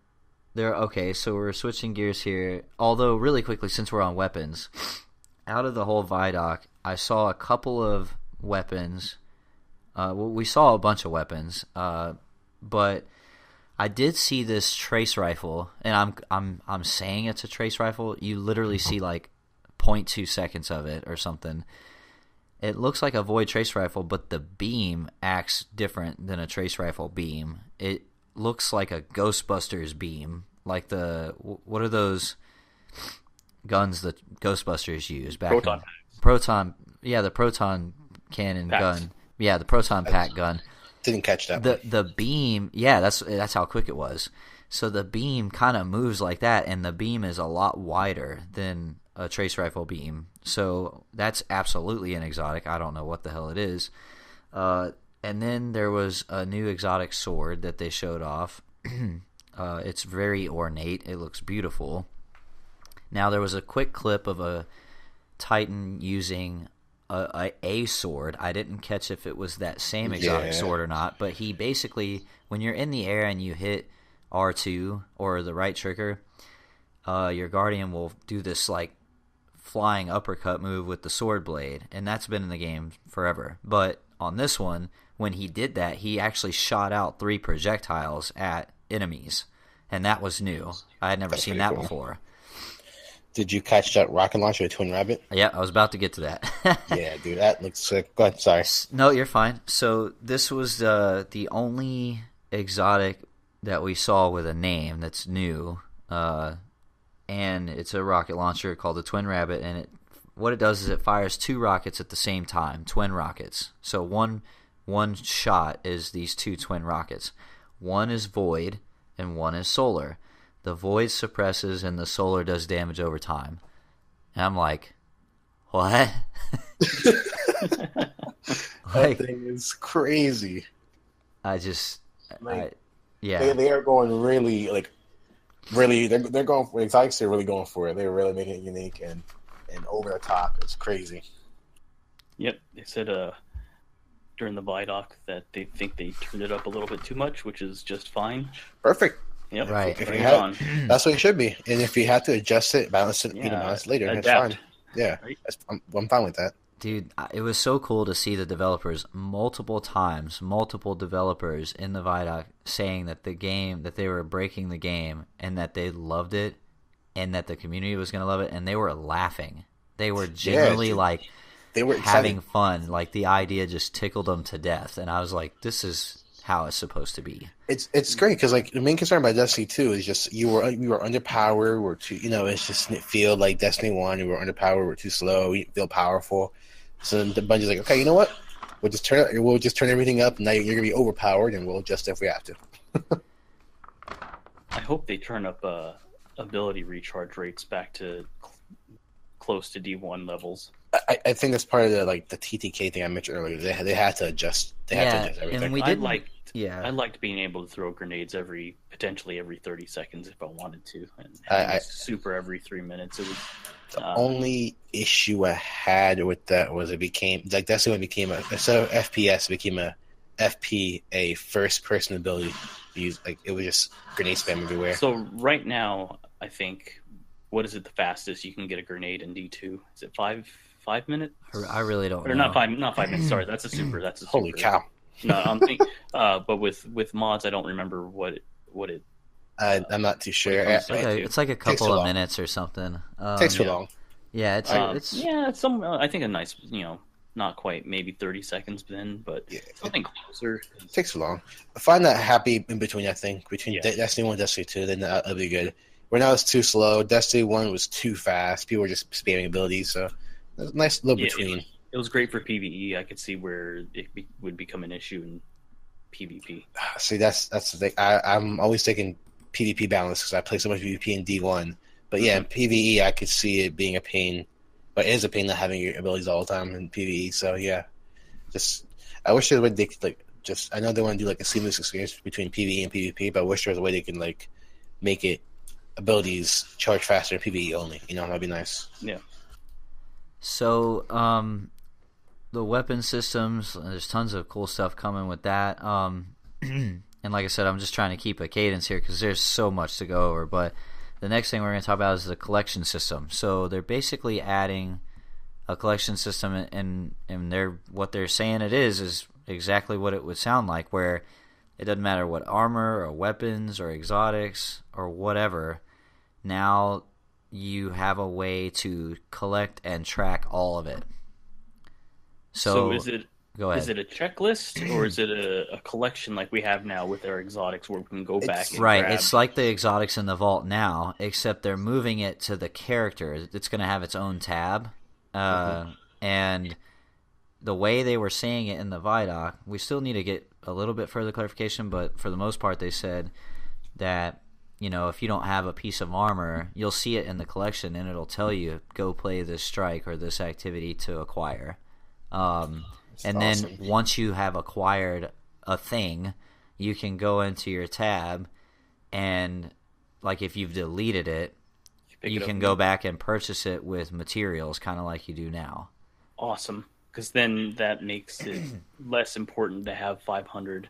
S1: so we're switching gears here. Although, really quickly, since we're on weapons, out of the whole Vidoc, I saw a couple of weapons. We saw a bunch of weapons, but I did see this trace rifle, and I'm saying it's a trace rifle. You literally see like 0.2 seconds of it or something. It looks like a void trace rifle, but the beam acts different than a trace rifle beam. It looks like a Ghostbusters beam, like what are those guns that Ghostbusters use back? Proton. Yeah, the proton cannon gun. Yeah, the proton pack gun.
S3: Didn't catch that.
S1: The beam. Yeah, that's how quick it was. So the beam kind of moves like that, and the beam is a lot wider than a trace rifle beam. So that's absolutely an exotic. I don't know what the hell it is. And then there was a new exotic sword that they showed off. It's very ornate. It looks beautiful. Now there was a quick clip of a Titan using a sword. I didn't catch if it was that same exotic sword or not, but he basically, when you're in the air and you hit R2 or the right trigger, your Guardian will do this like flying uppercut move with the sword blade, and that's been in the game forever. But on this one, when he did that, he actually shot out 3 projectiles at enemies, and that was new. I had never seen that before.
S3: Did you catch that rocket launcher, Twin Rabbit?
S1: Yeah, I was about to get to that.
S3: Yeah, dude, that looks sick. Go ahead, sorry.
S1: No, you're fine. So this was the only exotic that we saw with a name that's new, and it's a rocket launcher called the Twin Rabbit, and what it does is it fires 2 rockets at the same time, twin rockets. So one shot is these 2 twin rockets. One is void, and one is solar. The void suppresses, and the solar does damage over time. And I'm like, what?
S3: That thing is crazy.
S1: Yeah.
S3: They are going really, they're going for exotics. They're really going for it. They're really making it unique and over the top. It's crazy.
S2: Yep, they said during the Vidoc that they think they turned it up a little bit too much, which is just fine.
S3: Perfect.
S2: Yep.
S1: Right.
S3: That's what it should be. And if you have to adjust it, balance it, balance later,
S2: adapt.
S3: that's fine. Yeah,
S2: Right?
S3: I'm fine with that.
S1: Dude, it was so cool to see the developers multiple developers in the Vidoc saying that that they were breaking the game and that they loved it and that the community was going to love it, and they were laughing. They were genuinely like
S3: they were
S1: having
S3: excited.
S1: fun. Like the idea just tickled them to death, and I was like, this is how it's supposed to be.
S3: It's great because like the main concern about Destiny 2 is just we were underpowered, we're too, it's just it feel like Destiny 1, we were underpowered, we're too slow, we didn't feel powerful. So the Bungie's like, okay, you know what? We'll just turn everything up. Now you're gonna be overpowered, and we'll adjust if we have to.
S2: I hope they turn up ability recharge rates back to close to D1 levels.
S3: I think that's part of the TTK thing I mentioned earlier. They had to adjust. They had to adjust everything.
S1: And we
S2: I
S1: didn't.
S2: liked being able to throw grenades potentially every 30 seconds if I wanted to, and super every 3 minutes. It was
S3: the only issue I had with that was it became like that's when it became instead of FPS, it became a FP, a first person ability. Like it was just grenade spam everywhere.
S2: So right now, I think what is it? The fastest you can get a grenade in D2? Is it 5 minutes?
S1: I really don't know.
S2: Or not 5 minutes. Sorry, that's a super. That's a super.
S3: Holy cow!
S2: No, I'm thinking. But with mods, I don't remember what it.
S3: I'm not too sure.
S1: It's like a couple of minutes or something.
S3: Takes too long.
S1: Yeah, it's
S2: I think a nice, not quite maybe 30 seconds then, but something closer.
S3: It takes too long. I find that happy in between. I think between Destiny 1 and Destiny 2, then that'll be good. Right now it's too slow. Destiny 1 was too fast. People were just spamming abilities, so there's a nice little between.
S2: It was great for PvE. I could see where it would become an issue in PvP.
S3: See, that's the thing. I'm always taking PvP balance because I play so much PvP in D1. But yeah, in PvE, I could see it being a pain. But it is a pain not having your abilities all the time in PvE. So yeah, I wish there was a way they could I know they want to do a seamless experience between PvE and PvP, but I wish there was a way they can make it abilities charge faster in PvE only. That'd be nice.
S2: Yeah.
S1: So the weapon systems, there's tons of cool stuff coming with that. And like I said, I'm just trying to keep a cadence here because there's so much to go over. But the next thing we're going to talk about is the collection system. So they're basically adding a collection system, and what they're saying it is exactly what it would sound like, where it doesn't matter what armor or weapons or exotics or whatever. Now you have a way to collect and track all of it.
S2: So is it
S1: go ahead.
S2: Is it a checklist or is it a collection like we have now with our exotics where we can go back and
S1: right,
S2: grab?
S1: it's like the exotics in the vault now, except they're moving it to the character. It's going to have its own tab. And the way they were saying it in the Vidoc, we still need to get a little bit further clarification, but for the most part they said that if you don't have a piece of armor, you'll see it in the collection and it'll tell you, go play this strike or this activity to acquire. And then once you have acquired a thing, you can go into your tab and, if you've deleted it, you can go back and purchase it with materials, kind of like you do now.
S2: Awesome, because then that makes it less important to have 500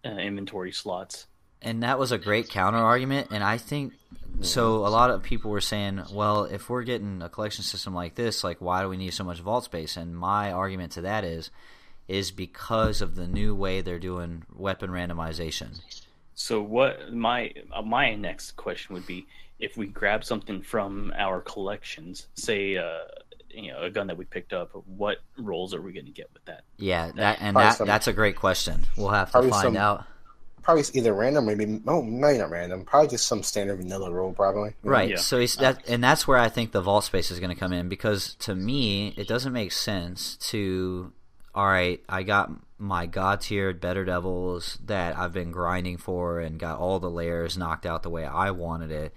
S2: inventory slots.
S1: And that was a great counter argument, and I think so. A lot of people were saying, well, if we're getting a collection system like this, why do we need so much vault space? And my argument to that is because of the new way they're doing weapon randomization.
S2: So what my next question would be, if we grab something from our collections, say a gun that we picked up, what rolls are we going to get with that?
S1: Yeah, that's a great question. We'll have to find out.
S3: Probably either random, maybe maybe not random. Probably just some standard vanilla roll, probably.
S1: Right.
S2: Yeah.
S1: So that's where I think the vault space is going to come in, because to me it doesn't make sense to. All right, I got my god-tiered Better Devils that I've been grinding for and got all the layers knocked out the way I wanted it,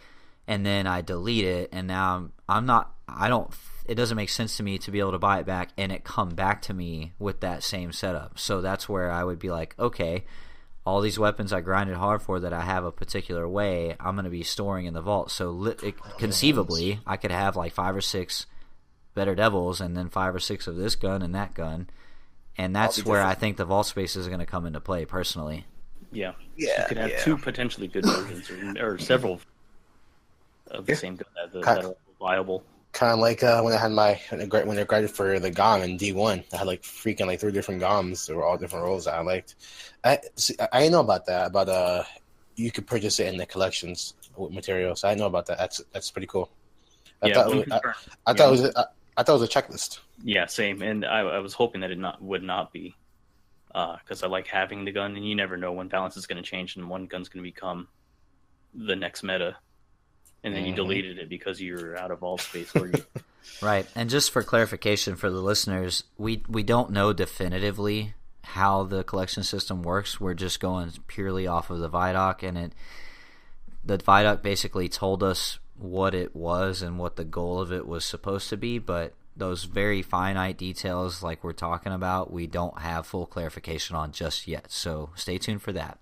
S1: and then I delete it, and now it doesn't make sense to me to be able to buy it back and it come back to me with that same setup. So that's where I would be like, okay, all these weapons I grinded hard for that I have a particular way, I'm going to be storing in the vault. So conceivably, I could have 5 or 6 Better Devils and then 5 or 6 of this gun and that gun. And that's where I think the vault space is going to come into play, personally.
S2: Yeah. You could have 2 potentially good versions or several of the same gun that are viable.
S3: Kind of like when I had when I graded for the GOM in D1, I had like freaking like 3 different GOMs. They were all different roles that I liked. I didn't know about that. About you could purchase it in the collections with materials. I know about that. That's pretty cool. I thought it was a checklist.
S2: Yeah, same. And I was hoping that it would not be, because I like having the gun, and you never know when balance is going to change and one gun's going to become the next meta. And then you deleted it because you were out of all space.
S1: Right. And just for clarification for the listeners, we don't know definitively how the collection system works. We're just going purely off of the Vidoc, and the Vidoc basically told us what it was and what the goal of it was supposed to be, but those very finite details like we're talking about, we don't have full clarification on just yet. So stay tuned for that.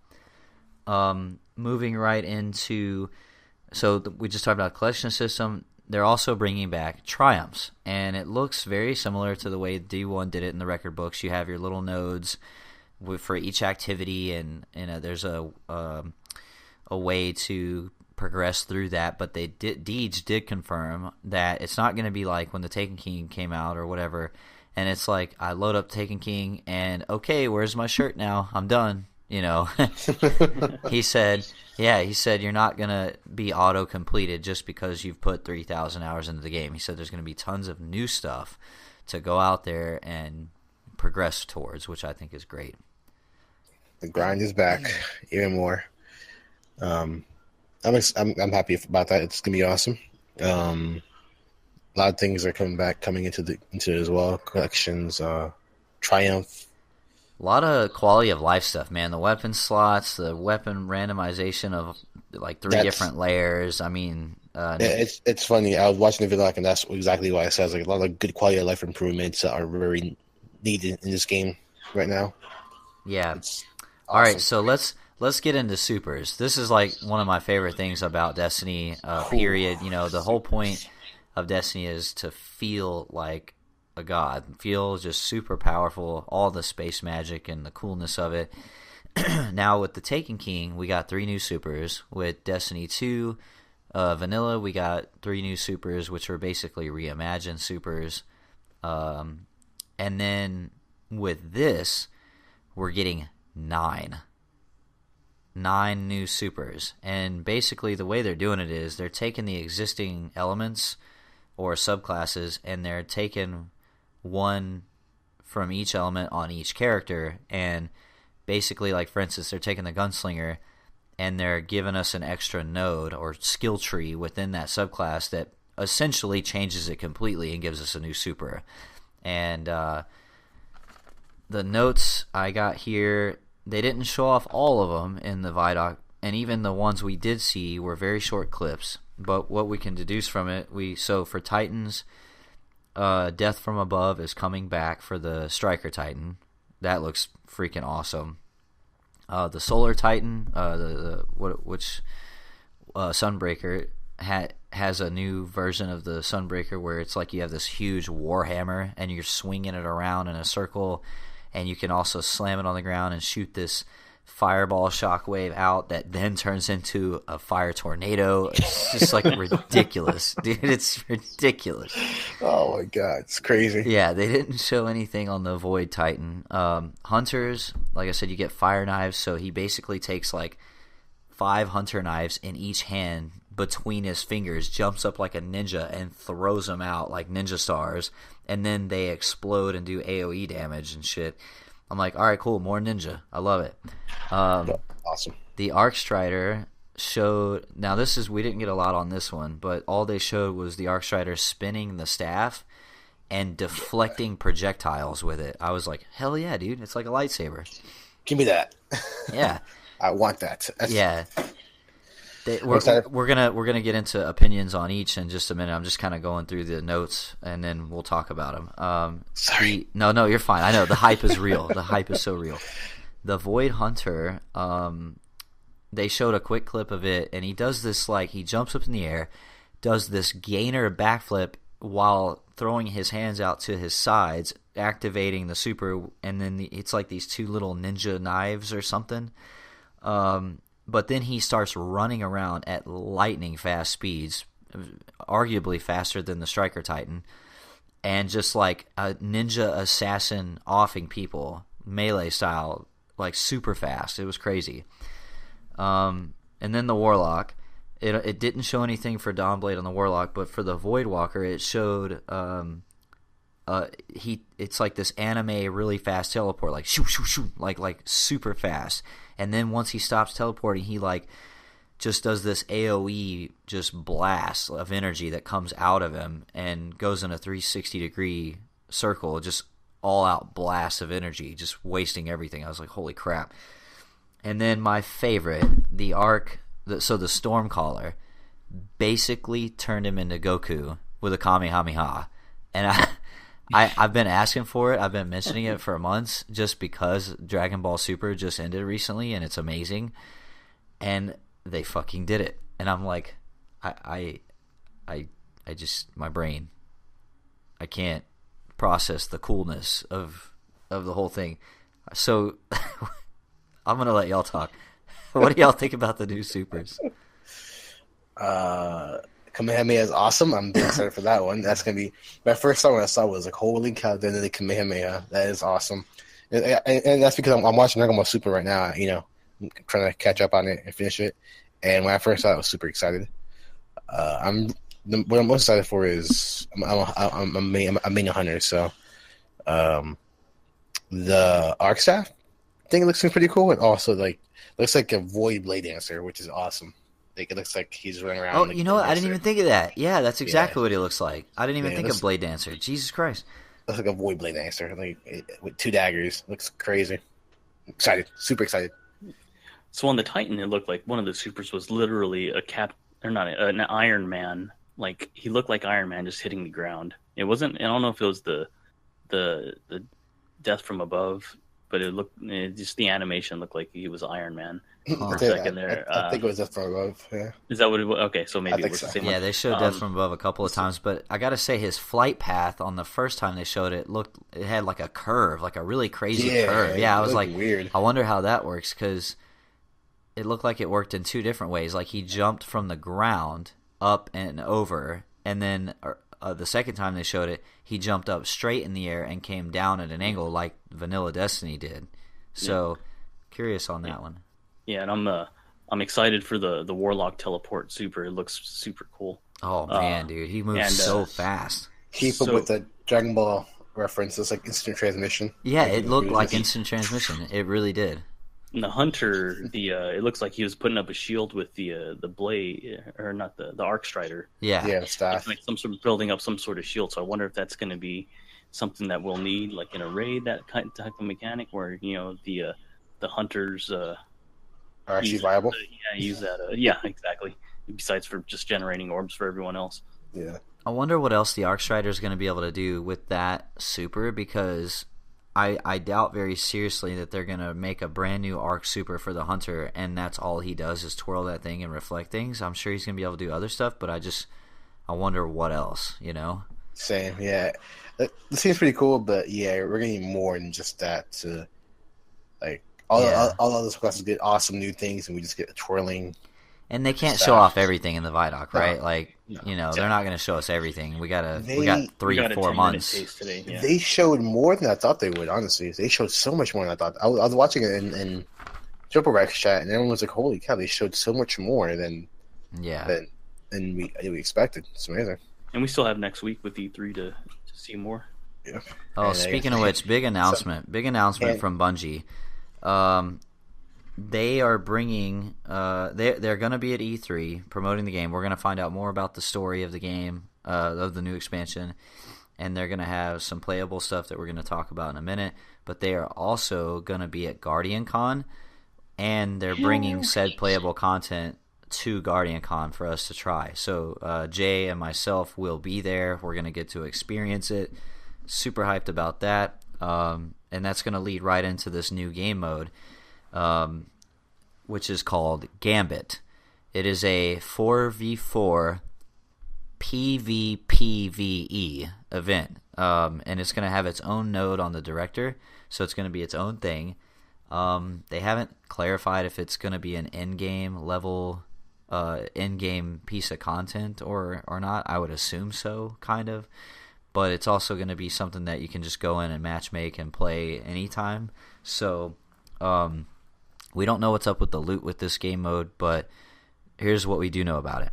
S1: Moving right into... So we just talked about collection system. They're also bringing back triumphs, and it looks very similar to the way D1 did it in the record books. You have your little nodes for each activity, and there's a way to progress through that. But Deej did confirm that it's not going to be like when the Taken King came out or whatever, and it's like I load up Taken King and okay, where's my shirt now? I'm done. He said you're not going to be auto-completed just because you've put 3,000 hours into the game. He said there's going to be tons of new stuff to go out there and progress towards, which I think is great.
S3: The grind is back even more. I'm happy about that. It's going to be awesome. A lot of things are coming into it as well. Collections, Triumph.
S1: A lot of quality of life stuff, man. The weapon slots, the weapon randomization of like 3 different layers. I mean,
S3: it's funny. I was watching the video, and that's exactly why I said like a lot of good quality of life improvements that are very needed in this game right now.
S1: Yeah.
S3: It's awesome.
S1: All right, so let's get into supers. This is like one of my favorite things about Destiny. Period. The whole point of Destiny is to feel like a god, feel just super powerful, all the space magic and the coolness of it. Now with the Taken King, we got 3 new supers. With Destiny 2 Vanilla, we got 3 new supers, which are basically reimagined supers. And then with this, we're getting 9 new supers. And basically the way they're doing it is they're taking the existing elements or subclasses, and they're taking one from each element on each character, and basically, like for instance, they're taking the Gunslinger and they're giving us an extra node or skill tree within that subclass that essentially changes it completely and gives us a new super. And the notes I got here, they didn't show off all of them in the Vidoc, and even the ones we did see were very short clips. But what we can deduce from it, so for Titans, Death from Above is coming back for the Striker Titan. That looks freaking awesome. The Solar Titan, Sunbreaker has a new version of the Sunbreaker where it's like you have this huge warhammer and you're swinging it around in a circle, and you can also slam it on the ground and shoot this fireball shockwave out that then turns into a fire tornado. It's just like ridiculous, dude. It's ridiculous.
S3: Oh my god, it's crazy.
S1: Yeah, they didn't show anything on the Void Titan. Hunters, like I said, you get fire knives, so he basically takes like 5 hunter knives in each hand between his fingers, jumps up like a ninja and throws them out like ninja stars, and then they explode and do AoE damage and shit. I'm like, all right, cool, more ninja. I love it.
S3: Awesome.
S1: The Arc Strider showed. Now, we didn't get a lot on this one, but all they showed was the Arc Strider spinning the staff and deflecting projectiles with it. I was like, hell yeah, dude! It's like a lightsaber.
S3: Give me that.
S1: Yeah,
S3: I want that.
S1: Yeah. We're gonna get into opinions on each in just a minute. I'm just kind of going through the notes, and then we'll talk about them.
S3: Sorry.
S1: No, you're fine. I know the hype is real. The hype is so real. The Void Hunter, they showed a quick clip of it, and he does this like he jumps up in the air, does this gainer backflip while throwing his hands out to his sides, activating the super, and then it's like these 2 little ninja knives or something. But then he starts running around at lightning fast speeds, arguably faster than the Striker Titan, and just like a ninja assassin offing people melee style, like super fast. It was crazy. And then the Warlock. It didn't show anything for Dawnblade on the Warlock, but for the Voidwalker, it showed it's like this anime really fast teleport, like shoo shoo shoo, like super fast. And then once he stops teleporting, he like just does this AoE just blast of energy that comes out of him and goes in a 360-degree circle, just all out blast of energy, just wasting everything. I was like, holy crap. And then my favorite, the Arc, so the Stormcaller, basically turned him into Goku with a Kamehameha. And I've been asking for it. I've been mentioning it for months just because Dragon Ball Super just ended recently and it's amazing. And they fucking did it. And I'm like, I just, my brain, I can't process the coolness of the whole thing. So I'm going to let y'all talk. What do y'all think about the new supers?
S3: Kamehameha is awesome. I'm excited for that one. That's going to be my first time when I saw it was like, holy cow, then the Kamehameha. That is awesome. And that's because I'm watching Dragon Ball Super right now, you know, I'm trying to catch up on it and finish it. And when I first saw it, I was super excited. What I'm most excited for is I'm a main hunter, so the Arc Staff thing looks pretty cool, and also like looks like a Void Blade Dancer, which is awesome. Like it looks like he's running around.
S1: Oh,
S3: like,
S1: you know what? I didn't even think of that. Yeah, that's exactly what he looks like. I didn't even think of Blade Dancer. Jesus Christ.
S3: Looks like a Void Blade Dancer, like with 2 daggers. Looks crazy. Excited, super excited.
S2: So on the Titan, it looked like one of the supers was literally an Iron Man. Like he looked like Iron Man just hitting the ground. It wasn't. I don't know if it was the death from above, but just the animation looked like he was Iron Man for a second there.
S3: I think it was Death from Above. Yeah.
S2: Is that what it was? Okay, so maybe it was the same one.
S1: Yeah, they showed Death from Above a couple of times, but I gotta say his flight path on the first time they showed it had like a curve, like a really crazy curve. Yeah, I was like,
S3: weird.
S1: I wonder how that works because it looked like it worked in 2 different ways. Like he jumped from the ground up and over, and then the second time they showed it, he jumped up straight in the air and came down at an angle like Vanilla Destiny did. So curious on that one.
S2: Yeah, and I'm excited for the Warlock teleport super. It looks super cool.
S1: Oh man, dude, he moves so fast.
S3: Keep up with the Dragon Ball references, like instant transmission.
S1: Yeah, it looked like instant transmission. It really did.
S2: And the Hunter, it looks like he was putting up a shield with the blade, or not the Arc Strider.
S1: Yeah,
S3: the staff.
S2: Like some sort of building up some sort of shield. So I wonder if that's going to be something that we'll need, like in a raid, that type of mechanic, where the Hunters
S3: are actually viable.
S2: Use that. Yeah, exactly. Besides for just generating orbs for everyone else.
S3: Yeah.
S1: I wonder what else the Arc Strider is going to be able to do with that super, because I doubt very seriously that they're going to make a brand new Arc Super for the Hunter, and that's all he does is twirl that thing and reflect things. I'm sure he's going to be able to do other stuff, but I wonder what else,
S3: Same, yeah. It seems pretty cool, but yeah, we're going to need more than just that to, like, all those classes get awesome new things, and we just get a twirling.
S1: And they can't show off everything in the Vidoc, right? They're not going to show us everything. We got 3-4 months.
S2: Today, yeah.
S3: They showed more than I thought they would. Honestly, they showed so much more than I thought. I was watching it in Triple Rex chat, and everyone was like, "Holy cow!" They showed so much more than we expected. It's amazing.
S2: And we still have next week with E3 to see more.
S3: Yeah.
S1: Oh, and speaking of which, big announcement from Bungie. They are bringing they're going to be at E3 promoting the game. We're going to find out more about the story of the game, of the new expansion, and they're going to have some playable stuff that we're going to talk about in a minute, but they are also going to be at Guardian Con, and they're bringing said playable content to Guardian Con for us to try. So Jay and myself will be there. We're going to get to experience it. Super hyped about that. And that's going to lead right into this new game mode, which is called Gambit. It is a 4v4 PvPvE event, and it's going to have its own node on the director, so it's going to be its own thing. They haven't clarified if it's going to be an in-game level in-game piece of content or not. I would assume so, kind of. But it's also going to be something that you can just go in and matchmake and play anytime. So we don't know what's up with the loot with this game mode, but here's what we do know about it.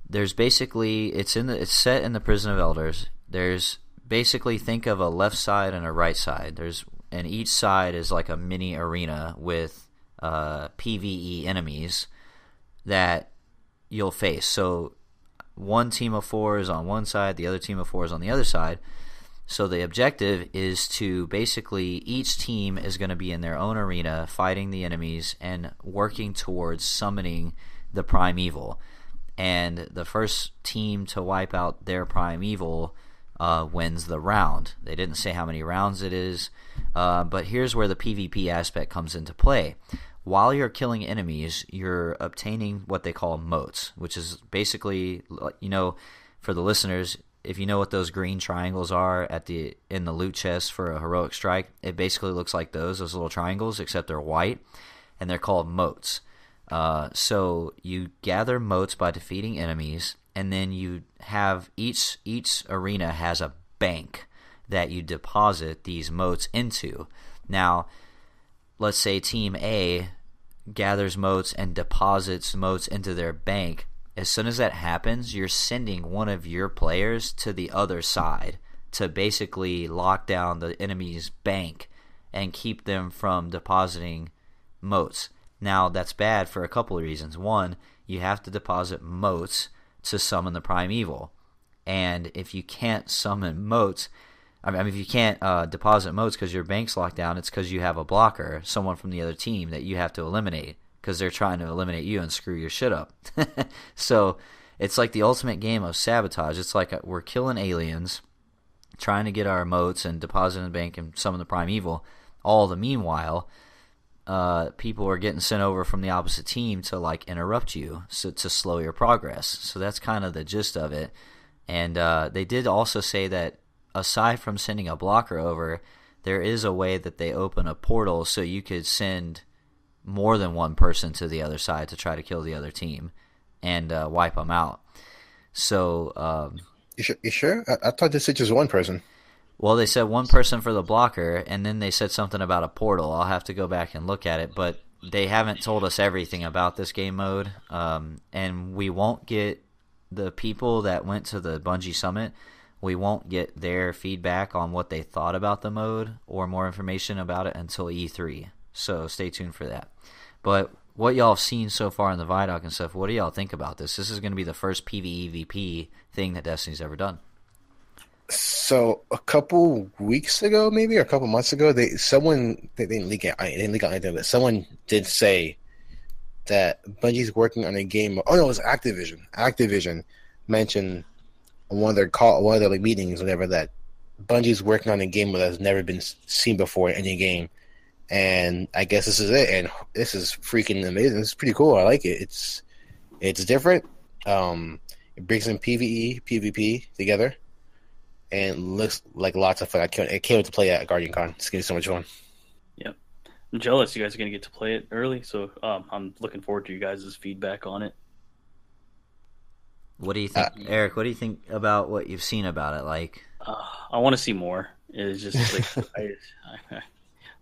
S1: There's basically it's set in the Prison of Elders. There's basically, think of a left side and a right side. And each side is like a mini arena with PvE enemies that you'll face. So one team of 4 is on one side, the other team of 4 is on the other side. So the objective is to basically, each team is going to be in their own arena fighting the enemies and working towards summoning the primeval. And the first team to wipe out their primeval wins the round. They didn't say how many rounds it is, but here's where the PvP aspect comes into play. While you're killing enemies, you're obtaining what they call motes, which is basically, for the listeners, if you know what those green triangles are in the loot chest for a heroic strike, it basically looks like those little triangles, except they're white, and they're called motes. So you gather motes by defeating enemies, and then you have each arena has a bank that you deposit these motes into. Now, let's say Team A gathers motes and deposits motes into their bank. As soon as that happens, you're sending one of your players to the other side to basically lock down the enemy's bank and keep them from depositing motes. Now, that's bad for a couple of reasons. One, you have to deposit motes to summon the primeval. And if you can't summon motes, if you can't deposit motes because your bank's locked down, it's because you have a blocker, someone from the other team that you have to eliminate because they're trying to eliminate you and screw your shit up. So it's like the ultimate game of sabotage. It's like we're killing aliens, trying to get our motes and deposit in the bank and summon the primeval. All the meanwhile, people are getting sent over from the opposite team to interrupt you, to slow your progress. So that's kind of the gist of it. And they did also say that aside from sending a blocker over, there is a way that they open a portal so you could send more than one person to the other side to try to kill the other team and wipe them out. So
S3: you sure? I thought this was just one person.
S1: Well, they said one person for the blocker, and then they said something about a portal. I'll have to go back and look at it, but they haven't told us everything about this game mode, and we won't get the people that went to the Bungie Summit. We won't get their feedback on what they thought about the mode or more information about it until E3. So stay tuned for that. But what y'all have seen so far in the Vidoc and stuff, what do y'all think about this? This is going to be the first PvEVP thing that Destiny's ever done.
S3: So a couple weeks ago, maybe, or a couple months ago, they didn't leak it. I didn't leak out anything, but someone did say that Bungie's working on a game. Oh no, it was Activision. Activision mentioned on one of their meetings, whatever, that Bungie's working on a game that has never been seen before in any game, and I guess this is it. And this is freaking amazing. It's pretty cool. I like it. It's different. It brings in PvE, PvP together, and it looks like lots of fun. I can't wait to play at Guardian Con. It's gonna be so much fun.
S2: Yep, I'm jealous. You guys are gonna get to play it early, so I'm looking forward to you guys' feedback on it.
S1: What do you think, Eric? What do you think about what you've seen about it?
S2: I want to see more. It's just like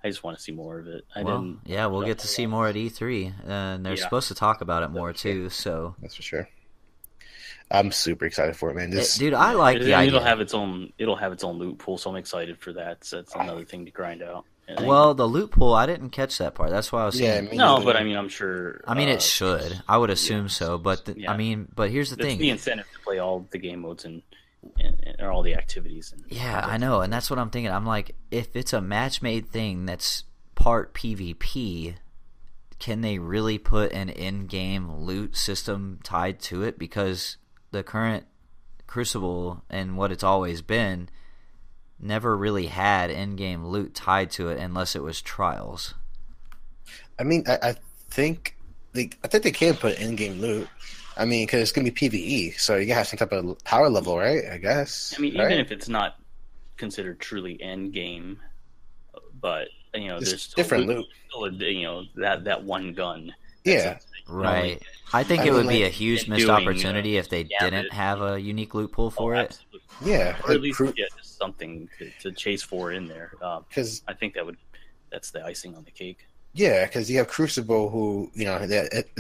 S2: I just want to see more of it.
S1: We'll get to see more at E3, and they're supposed to talk about it more too. So
S3: that's for sure. I'm super excited for it, man.
S1: Dude, I like the idea.
S2: It'll have its own loot pool, so I'm excited for that. So that's another thing to grind out.
S1: Well, the loot pool, I didn't catch that part. That's why I was saying.
S2: But I'm sure.
S1: It should. I would assume so. But but here's the thing:
S2: the incentive to play all the game modes and all the activities.
S1: I know, and that's what I'm thinking. I'm like, if it's a match-made thing that's part PvP, can they really put an in-game loot system tied to it? Because the current Crucible and what it's always been never really had in-game loot tied to it unless it was trials.
S3: I mean, I think they can put in-game loot. I mean, because it's gonna be PvE, so you gotta have some type of power level, right? I guess.
S2: I mean, even if it's not considered truly end-game, but there's still
S3: different loot.
S2: Still that one gun.
S3: Yeah.
S1: Right. I think it would be a huge missed opportunity if they didn't have a unique loot pool for it.
S2: Absolutely.
S3: Yeah.
S2: Or at least just something to chase for in there. Because I think that's the icing on the cake.
S3: Yeah, because you have Crucible, who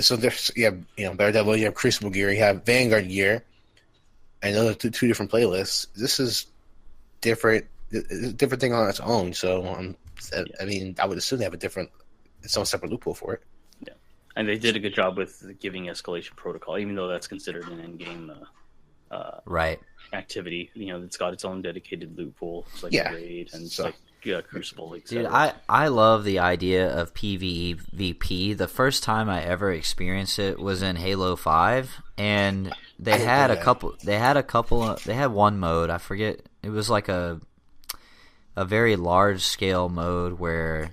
S3: so there's Daredevil. You have Crucible gear. You have Vanguard gear, and those are two different playlists. This is different, a different thing on its own. So I mean, I would assume they have its own separate loophole for it.
S2: Yeah, and they did a good job with giving escalation protocol, even though that's considered an in-game
S1: right
S2: activity. It's got its own dedicated loot pool. It's like a raid, and it's like. Yeah, Crucible.
S1: Dude, I love the idea of PvEVP. The first time I ever experienced it was in Halo 5, and they had one mode. I forget. It was like a very large scale mode where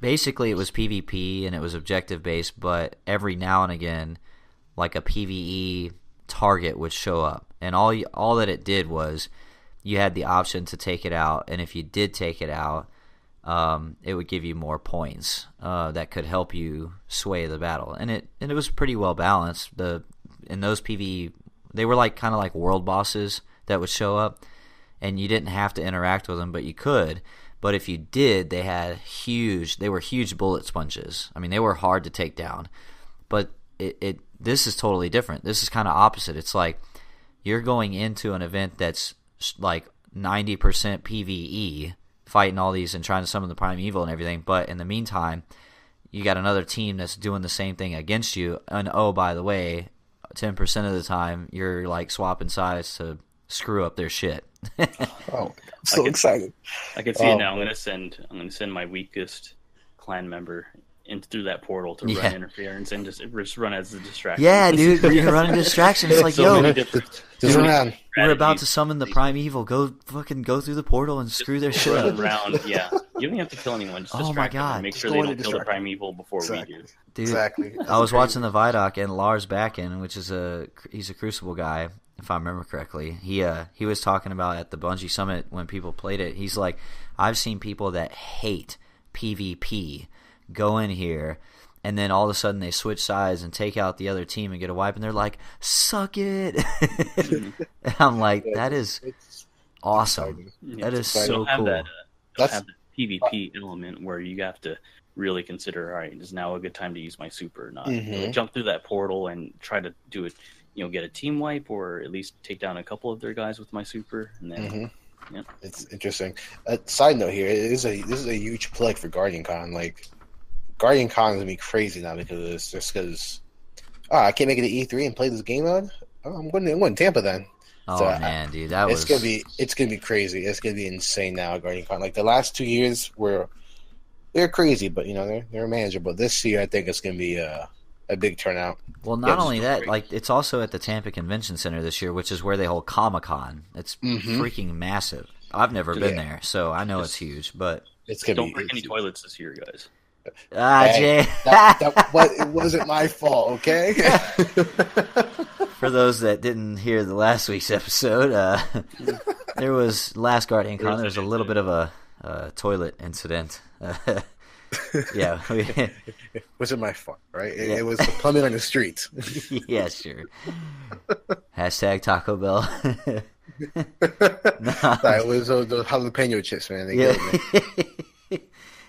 S1: basically it was PvP and it was objective based, but every now and again, like a PvE target would show up, and all that it did was. You had the option to take it out, and if you did take it out, it would give you more points that could help you sway the battle, and it was pretty well balanced. In those PvE, they were kind of like world bosses that would show up, and you didn't have to interact with them, but you could. But if you did, they were huge bullet sponges. I mean, they were hard to take down. But this is totally different. This is kind of opposite. It's like you're going into an event that's like 90% PvE, fighting all these and trying to summon the primeval and everything, but in the meantime you got another team that's doing the same thing against you, and oh, by the way, 10% of the time you're like swapping sides to screw up their shit.
S3: Oh, I'm so excited.
S2: I can see it now. I'm gonna send my weakest clan member through that portal to run interference and just run as a distraction.
S1: Yeah, dude, you're running distraction. It's like,
S3: just run.
S1: We're about to summon the primeval. Go through the portal and screw their shit up.
S2: Around, yeah. You don't have to kill anyone. Just distract them and make sure they don't kill the primeval before we do.
S1: Dude,
S3: exactly.
S1: I was watching the Vidoc, and Lars Bakken, which is he's a Crucible guy, if I remember correctly. He was talking about at the Bungie Summit when people played it. He's like, I've seen people that hate PvP go in here, and then all of a sudden they switch sides and take out the other team and get a wipe, and they're like, suck it. And I'm like, that is awesome. That is so cool.
S2: Have the PvP element where you have to really consider, all right, is now a good time to use my super or not? Jump through that portal and try to do it, get a team wipe or at least take down a couple of their guys with my super, and then
S3: it's interesting. Side note here, this is a huge plug for Guardian Con. Like, Guardian Con is gonna be crazy now because of this. Just because, I can't make it to E3 and play this game mode. I'm going to Tampa then.
S1: Oh
S3: so,
S1: man, dude,
S3: it's gonna be crazy. It's gonna be insane now. Guardian Con, like the last 2 years they're crazy, but they're manageable. This year, I think it's gonna be a big turnout.
S1: Well, not only that, like it's also at the Tampa Convention Center this year, which is where they hold Comic-Con. It's freaking massive. I've never been there, so I know it's huge. But
S2: don't break any toilets this year, guys.
S1: Jay.
S3: It wasn't my fault, okay?
S1: For those that didn't hear the last week's episode, there was last Guardian Con. There was a little bit of a toilet incident. Yeah,
S3: it wasn't my fault, right? It was the plumbing on the street.
S1: Yeah, sure. Hashtag Taco Bell.
S3: It was those jalapeno chips, man. They killed me.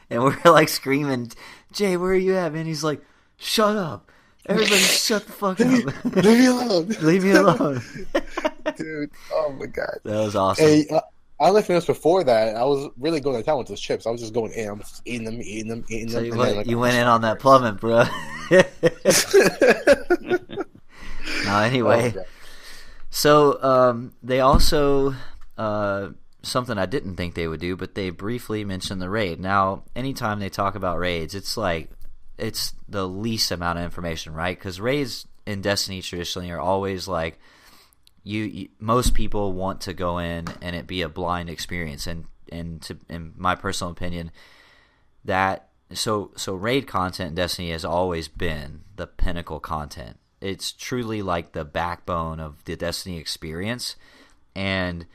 S1: And we're like screaming, Jay, where are you at, man? He's like, shut up. Everybody shut the fuck up.
S3: Leave me alone.
S1: Leave me alone.
S3: Dude, oh my God.
S1: That was awesome.
S3: Hey, I left this before that. I was really going to town with those chips. I was just going in. I'm just eating them.
S1: Tell you what, you went in on that plumbing, bro. No, anyway.
S3: Oh,
S1: so they also... something I didn't think they would do, but they briefly mentioned the raid. Now, anytime they talk about raids, it's like it's the least amount of information, right? Because raids in Destiny traditionally are always like most people want to go in and it be a blind experience, and in my personal opinion, that so raid content in Destiny has always been the pinnacle content. It's truly like the backbone of the Destiny experience, and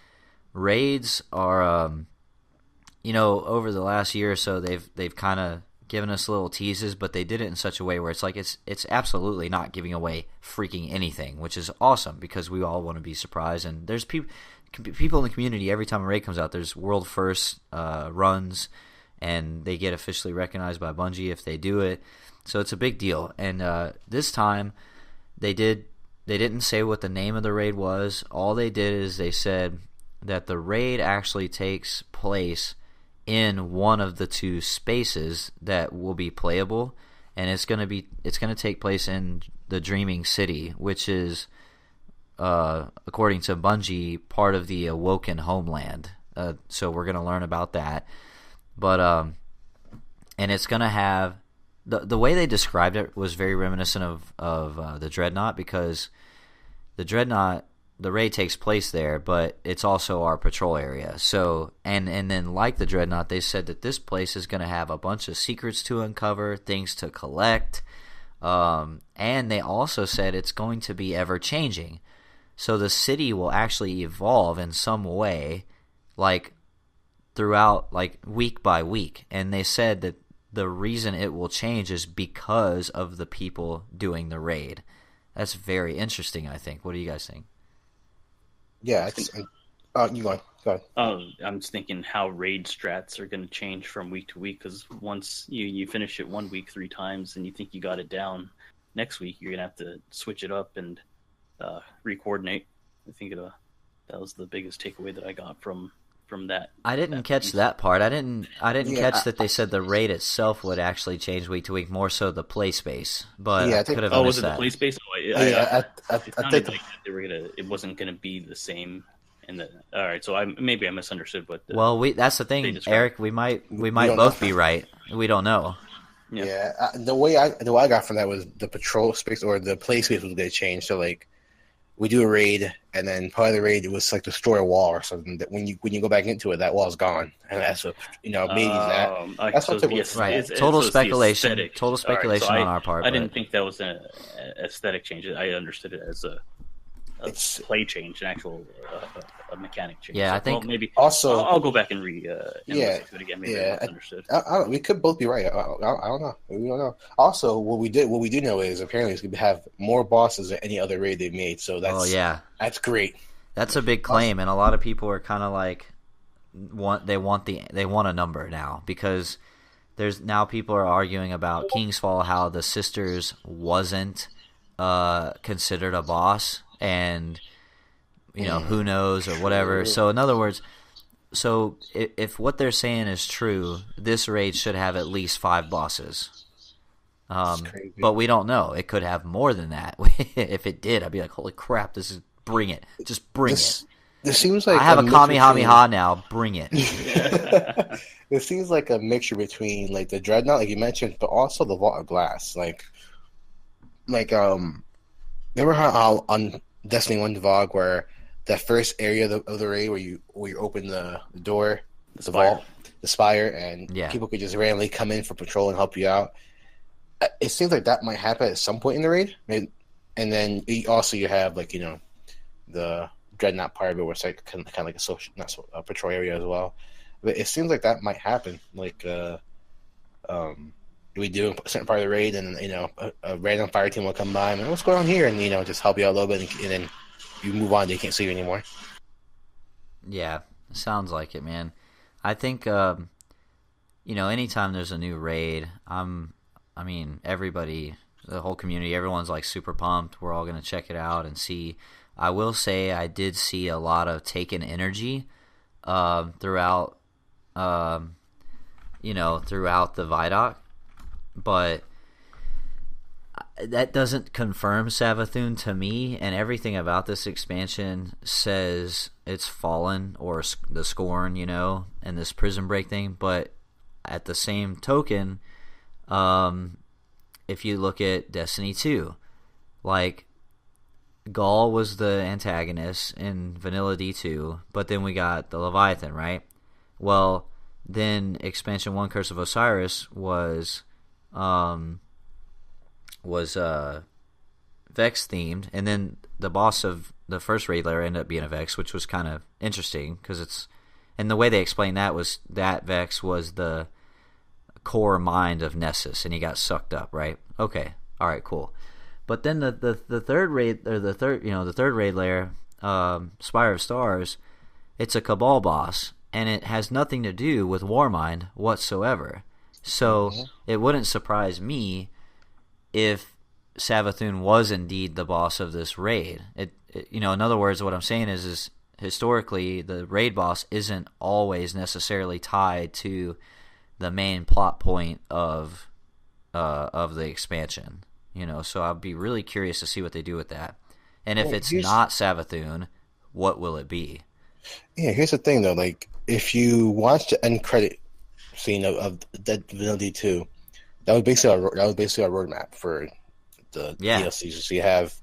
S1: raids are, over the last year or so, they've kind of giving us little teases, but they did it in such a way where it's like it's absolutely not giving away freaking anything, which is awesome because we all want to be surprised. And there's people in the community, every time a raid comes out, there's world first runs, and they get officially recognized by Bungie if they do it. So it's a big deal. And this time they didn't say what the name of the raid was. All they did is they said that the raid actually takes place in one of the two spaces that will be playable, and it's going to take place in the Dreaming City, which is according to Bungie part of the Awoken homeland. So we're going to learn about that. But and it's going to have the way they described it was very reminiscent of the Dreadnought, because the Dreadnought, the raid takes place there, but it's also our patrol area. So and then like the Dreadnought, they said that this place is going to have a bunch of secrets to uncover, things to collect, and they also said it's going to be ever changing. So the city will actually evolve in some way, like throughout, like week by week. And they said that the reason it will change is because of the people doing the raid. That's very interesting, I think. What do you guys think?
S3: Yeah, you go ahead.
S2: I'm just thinking how raid strats are going to change from week to week, because once you finish it 1 week 3 times and you think you got it down, next week you're going to have to switch it up and re-coordinate. I think that was the biggest takeaway that I got from that.
S1: I didn't catch that part. I didn't catch that they said the raid itself would actually change week to week, more so the play space. But I could have missed
S2: was it
S1: that.
S2: the play space?
S3: I
S2: think like they were it wasn't gonna be the same. All right, so maybe I misunderstood. But
S1: that's the thing, Eric. We might both be right. We don't know.
S3: Yeah, the way I got from that was the patrol space or the play space was going to change. So like, we do a raid, and then part of the raid it was like destroy a wall or something. That when you go back into it, that wall's gone, and that's what maybe that. That's what
S1: right. Total speculation. Total speculation on our part.
S2: I didn't think that was an aesthetic change. I understood it as a play change, an actual a mechanic change.
S1: Yeah,
S2: so,
S1: I think
S3: maybe also
S2: I'll go back and listen to it again. Maybe I misunderstood.
S3: We could both be right. I don't know. We don't know. Also, what we do know is apparently it's going to have more bosses than any other raid they've made. So that's great.
S1: That's a big claim, and a lot of people are kind of like they want a number now, because there's now people are arguing about King's Fall, how the Sisters wasn't considered a boss, and who knows or whatever. So in other words, if what they're saying is true, this raid should have at least 5 bosses. But we don't know. It could have more than that. If it did, I'd be like, holy crap, bring it. Just bring it.
S3: This seems like
S1: I have a Kamehameha now. Bring it.
S3: It seems like a mixture between like the Dreadnought, like you mentioned, but also the Vault of Glass. Like remember how on Destiny 1 Devog, where that first area of the raid where you open the door, the vault, the spire, and people could just randomly come in for patrol and help you out. It seems like that might happen at some point in the raid, and then you have like the Dreadnought part of it, where it's like kind of like a patrol area as well. But it seems like that might happen. Like we do a certain part of the raid, and a random fire team will come by and what's going on here, and just help you out a little bit, and then you move on. They can't see you anymore.
S1: Yeah, sounds like it, man. I think anytime there's a new raid, everybody, the whole community, everyone's like super pumped. We're all gonna check it out and see. I will say I did see a lot of taken energy throughout the Vidoc, but that doesn't confirm Savathun to me, and everything about this expansion says it's Fallen or the Scorn, and this Prison Break thing. But at the same token, if you look at Destiny 2, like, Gaul was the antagonist in Vanilla D2, but then we got the Leviathan, right? Well, then Expansion 1 Curse of Osiris was Vex themed, and then the boss of the first raid layer ended up being a Vex, which was kind of interesting, because and the way they explained that was that Vex was the core mind of Nessus, and he got sucked up, right? Okay, all right, cool. But then the third raid, or the third raid layer, Spire of Stars, it's a Cabal boss, and it has nothing to do with Warmind whatsoever. So it wouldn't surprise me if Savathun was indeed the boss of this raid. In other words, what I'm saying is historically the raid boss isn't always necessarily tied to the main plot point of the expansion. So I'd be really curious to see what they do with that. And if it's not Savathun, what will it be?
S3: Yeah, here's the thing though. Like, if you watch the end credit scene of Dead Vanilla D2, that was basically our roadmap for the DLC. So you have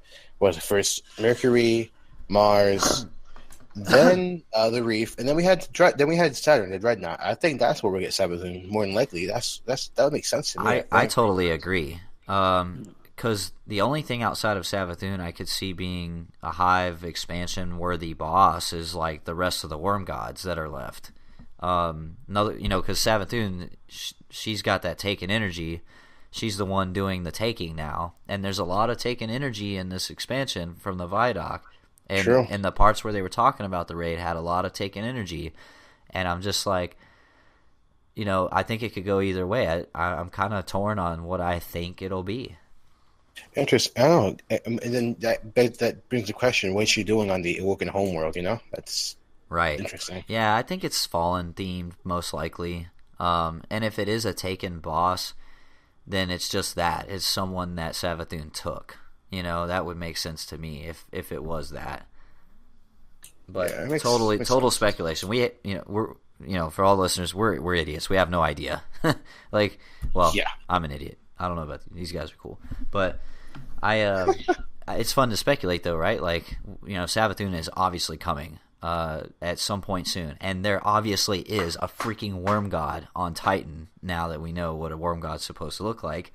S3: first Mercury, Mars, then the Reef, and then we had Saturn, the Dreadnought. I think that's where we'll get Savathun more than likely. That would make sense to me.
S1: I totally agree. Because the only thing outside of Savathun I could see being a Hive expansion worthy boss is like the rest of the Worm Gods that are left. Because Savathun, she's got that taken energy. She's the one doing the taking now, and there's a lot of taken energy in this expansion from the Vidoc, and the parts where they were talking about the raid had a lot of taken energy, and I'm just like, I think it could go either way. I'm kind of torn on what I think it'll be.
S3: Interesting. I don't know. And then that brings the question: what's she doing on the Awoken homeworld? That's
S1: right.
S3: Interesting.
S1: Yeah, I think it's Fallen themed most likely. And if it is a taken boss, then it's just that. It's someone that Savathun took. That would make sense to me if it was that. But total speculation. We're for all listeners, we're idiots. We have no idea. I'm an idiot. I don't know about these guys are cool, but it's fun to speculate though, right? Like, Savathun is obviously coming at some point soon, and there obviously is a freaking Worm God on Titan now that we know what a Worm God's supposed to look like,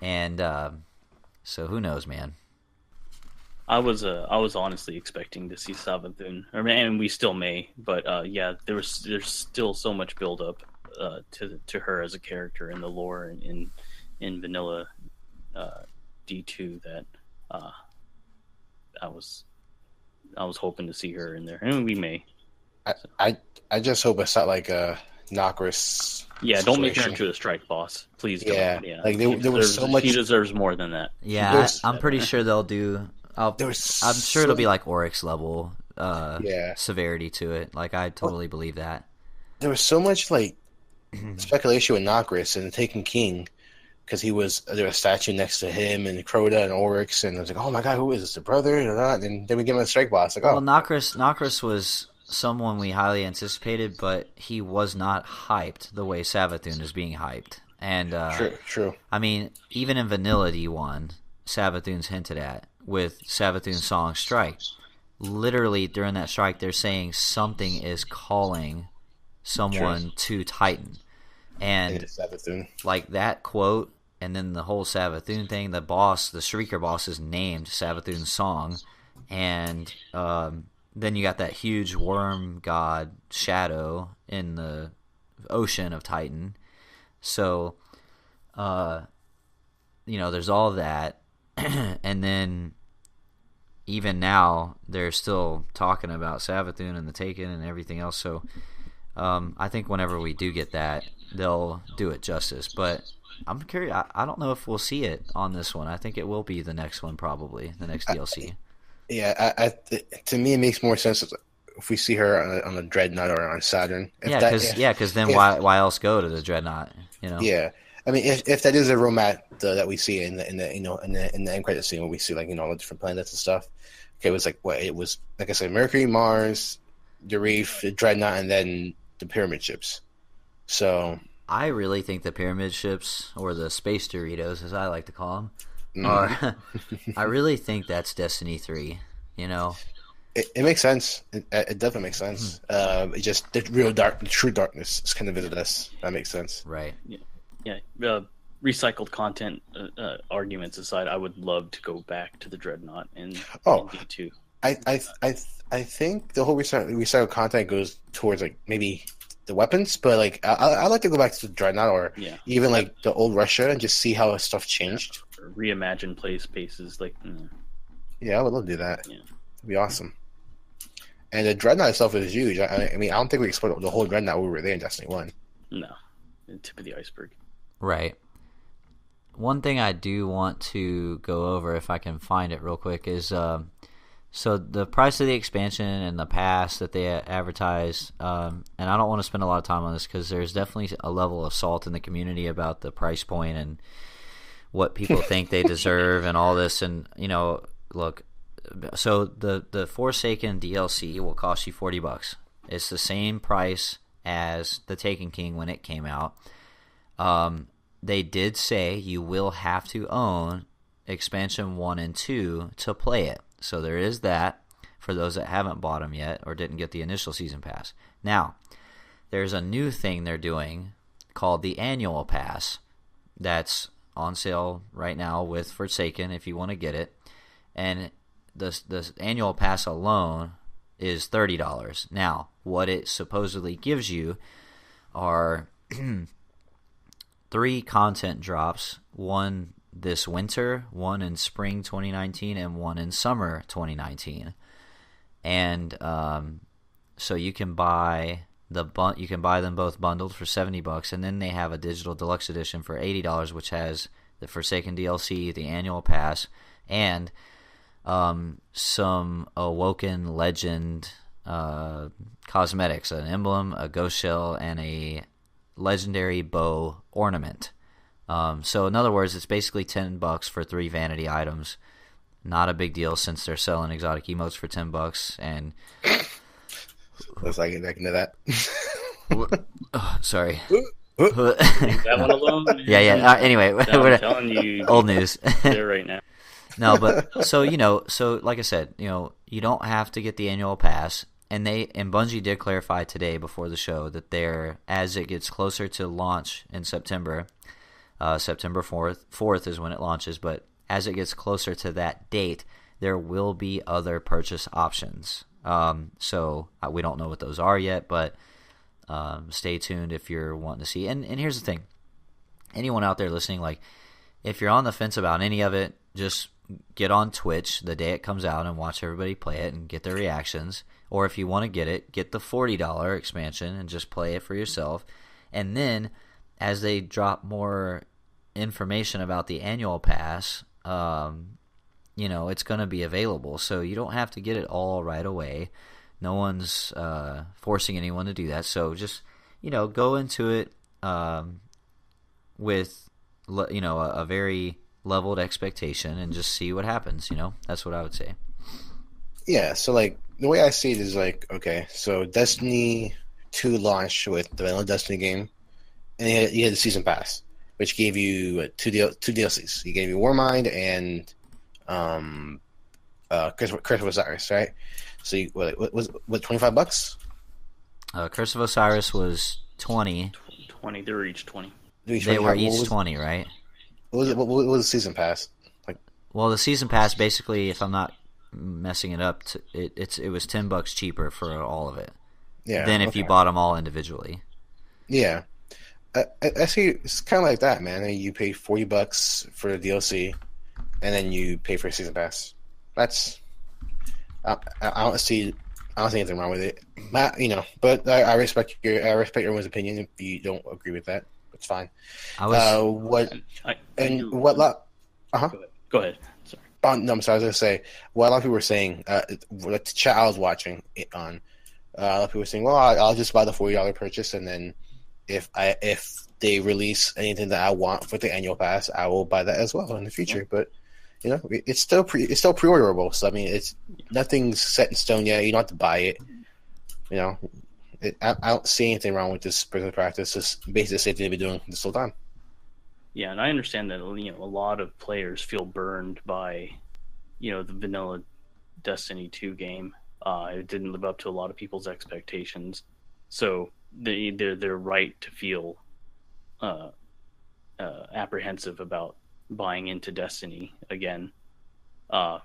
S1: and so who knows, man.
S2: I was honestly expecting to see Savathun, and we still may, but there's still so much build up to her as a character in the lore and in vanilla D2 that I was hoping to see her in there, and we may.
S3: I just hope it's not like a Nokris.
S2: Yeah, don't make her into a strike boss, please.
S3: Yeah,
S2: don't. Yeah.
S3: Like there was so much.
S2: She deserves more than that.
S1: Yeah, I'm pretty sure they'll do. I'm sure it'll be like Oryx level severity to it. Like, I totally believe that.
S3: There was so much like speculation with Nokris and the Taken King, because there was a statue next to him and Crota and Oryx, and I was like, oh my god, who is this, the brother or not? And then we give him a strike boss. Like,
S1: Nokris was someone we highly anticipated, but he was not hyped the way Savathun is being hyped. And
S3: true.
S1: I mean, even in Vanilla D1, Savathun's hinted at with Savathun's song Strike. Literally during that strike, they're saying something is calling someone to Titan. And like that quote, and then the whole Savathun thing, the Shrieker boss is named Savathun's song, and then you got that huge worm god shadow in the ocean of Titan. So, there's all of that, and then even now they're still talking about Savathun and the Taken and everything else. So, I think whenever we do get that, they'll do it justice. But I'm curious. I don't know if we'll see it on this one. I think it will be the next one, probably the next DLC.
S3: To me, it makes more sense if we see her on a Dreadnought or on Saturn.
S1: Because then why else go to the Dreadnought?
S3: Yeah, I mean, if that is a roadmap that we see in the end credit scene, where we see all the different planets and stuff. Okay, it was like I said, Mercury, Mars, the Reef, the Dreadnought, and then the Pyramid ships. So
S1: I really think the Pyramid ships, or the Space Doritos, as I like to call them, are. I really think that's Destiny 3.
S3: It makes sense. It definitely makes sense. It just the true darkness is kind of visited us. That makes sense.
S1: Right.
S2: Yeah. Recycled content arguments aside, I would love to go back to the Dreadnought and D2.
S3: I think the whole recycled content goes towards maybe the weapons, but like I like to go back to Dreadnought or
S2: Yeah.
S3: even like the old Russia and just see how stuff changed.
S2: Or reimagine play spaces like.
S3: Yeah, I would love to do that.
S2: Yeah.
S3: It'd be awesome. And the Dreadnought itself is huge. I mean, I don't think we explored the whole Dreadnought when we were there in Destiny 1.
S2: No, the tip of the iceberg.
S1: Right. One thing I do want to go over, if I can find it real quick, is so the price of the expansion and the pass that they advertise, and I don't want to spend a lot of time on this because there's definitely a level of salt in the community about the price point and what people think they deserve and all this. And, look, so the Forsaken DLC will cost you $40. It's the same price as the Taken King when it came out. They did say you will have to own expansion 1 and 2 to play it. So there is that for those that haven't bought them yet or didn't get the initial season pass. Now, there's a new thing they're doing called the annual pass that's on sale right now with Forsaken if you want to get it. And the annual pass alone is $30. Now, what it supposedly gives you are 3 content drops, one this winter, one in spring 2019, and one in summer 2019. And so you can buy them both bundled for $70, and then they have a digital deluxe edition for $80, which has the Forsaken DLC, the annual pass, and some Awoken Legend cosmetics, an emblem, a ghost shell, and a legendary bow ornament. So in other words, it's basically $10 for 3 vanity items. Not a big deal since they're selling exotic emotes for $10. And
S3: looks like it into that.
S1: Sorry.
S2: Leave that one alone. Man.
S1: Yeah. Anyway,
S2: I'm telling you,
S1: old news.
S2: there right now.
S1: No, but so like I said, you don't have to get the annual pass. And Bungie did clarify today before the show that as it gets closer to launch in September, September 4th is when it launches, but as it gets closer to that date, there will be other purchase options. So we don't know what those are yet, but stay tuned if you're wanting to see. And here's the thing. Anyone out there listening, like, if you're on the fence about any of it, just get on Twitch the day it comes out and watch everybody play it and get their reactions. Or if you want to get the $40 expansion and just play it for yourself. And then as they drop more information about the annual pass, it's going to be available. So you don't have to get it all right away. No one's forcing anyone to do that. So just, go into it with, a very leveled expectation and just see what happens. That's what I would say.
S3: Yeah, so like the way I see it is like, okay, so Destiny 2 launched with the vanilla Destiny game, and you had the season pass, which gave you two DLCs. You gave you Warmind and Curse of Osiris, right? So what was $25?
S1: Curse of Osiris was 20.
S2: 20. They were each 20.
S1: They were each 20, right?
S3: What was the season pass?
S1: Well, the season pass basically, if I'm not messing it up, it was $10 cheaper for all of it.
S3: Yeah.
S1: Than if you bought them all individually.
S3: Yeah. I see. It's kind of like that, man. You pay $40 for the DLC, and then you pay for a season pass. That's I don't see anything wrong with it. But I respect everyone's opinion. If you don't agree with that, it's fine.
S2: Go ahead. Sorry.
S3: No, I'm sorry. I was going to say what a lot of people were saying. The chat I was watching it on. A lot of people were saying, "Well, I'll just buy the $40 purchase, and then if they release anything that I want for the annual pass, I will buy that as well in the future." But it's still pre-orderable. So I mean, nothing's set in stone yet. You don't have to buy it. I don't see anything wrong with this particular practice. It's basically the same thing they've been doing this whole time.
S2: Yeah, and I understand that a lot of players feel burned by the vanilla Destiny 2 game. It didn't live up to a lot of people's expectations, so they're right to feel apprehensive about buying into Destiny again. I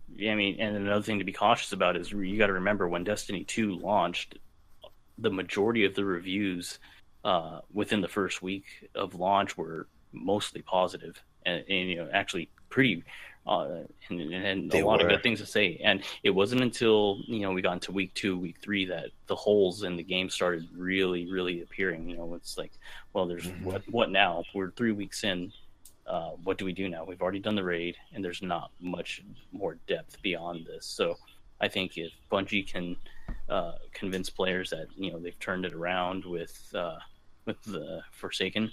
S2: mean, and another thing to be cautious about is you got to remember when Destiny 2 launched, the majority of the reviews within the first week of launch were mostly positive, and actually pretty and a lot of good things to say. And it wasn't until we got into week 2, week 3 that the holes in the game started really, really appearing. It's like, well, there's what now? We're 3 weeks in. What do we do now? We've already done the raid, and there's not much more depth beyond this. So I think if Bungie can convince players that they've turned it around with the Forsaken,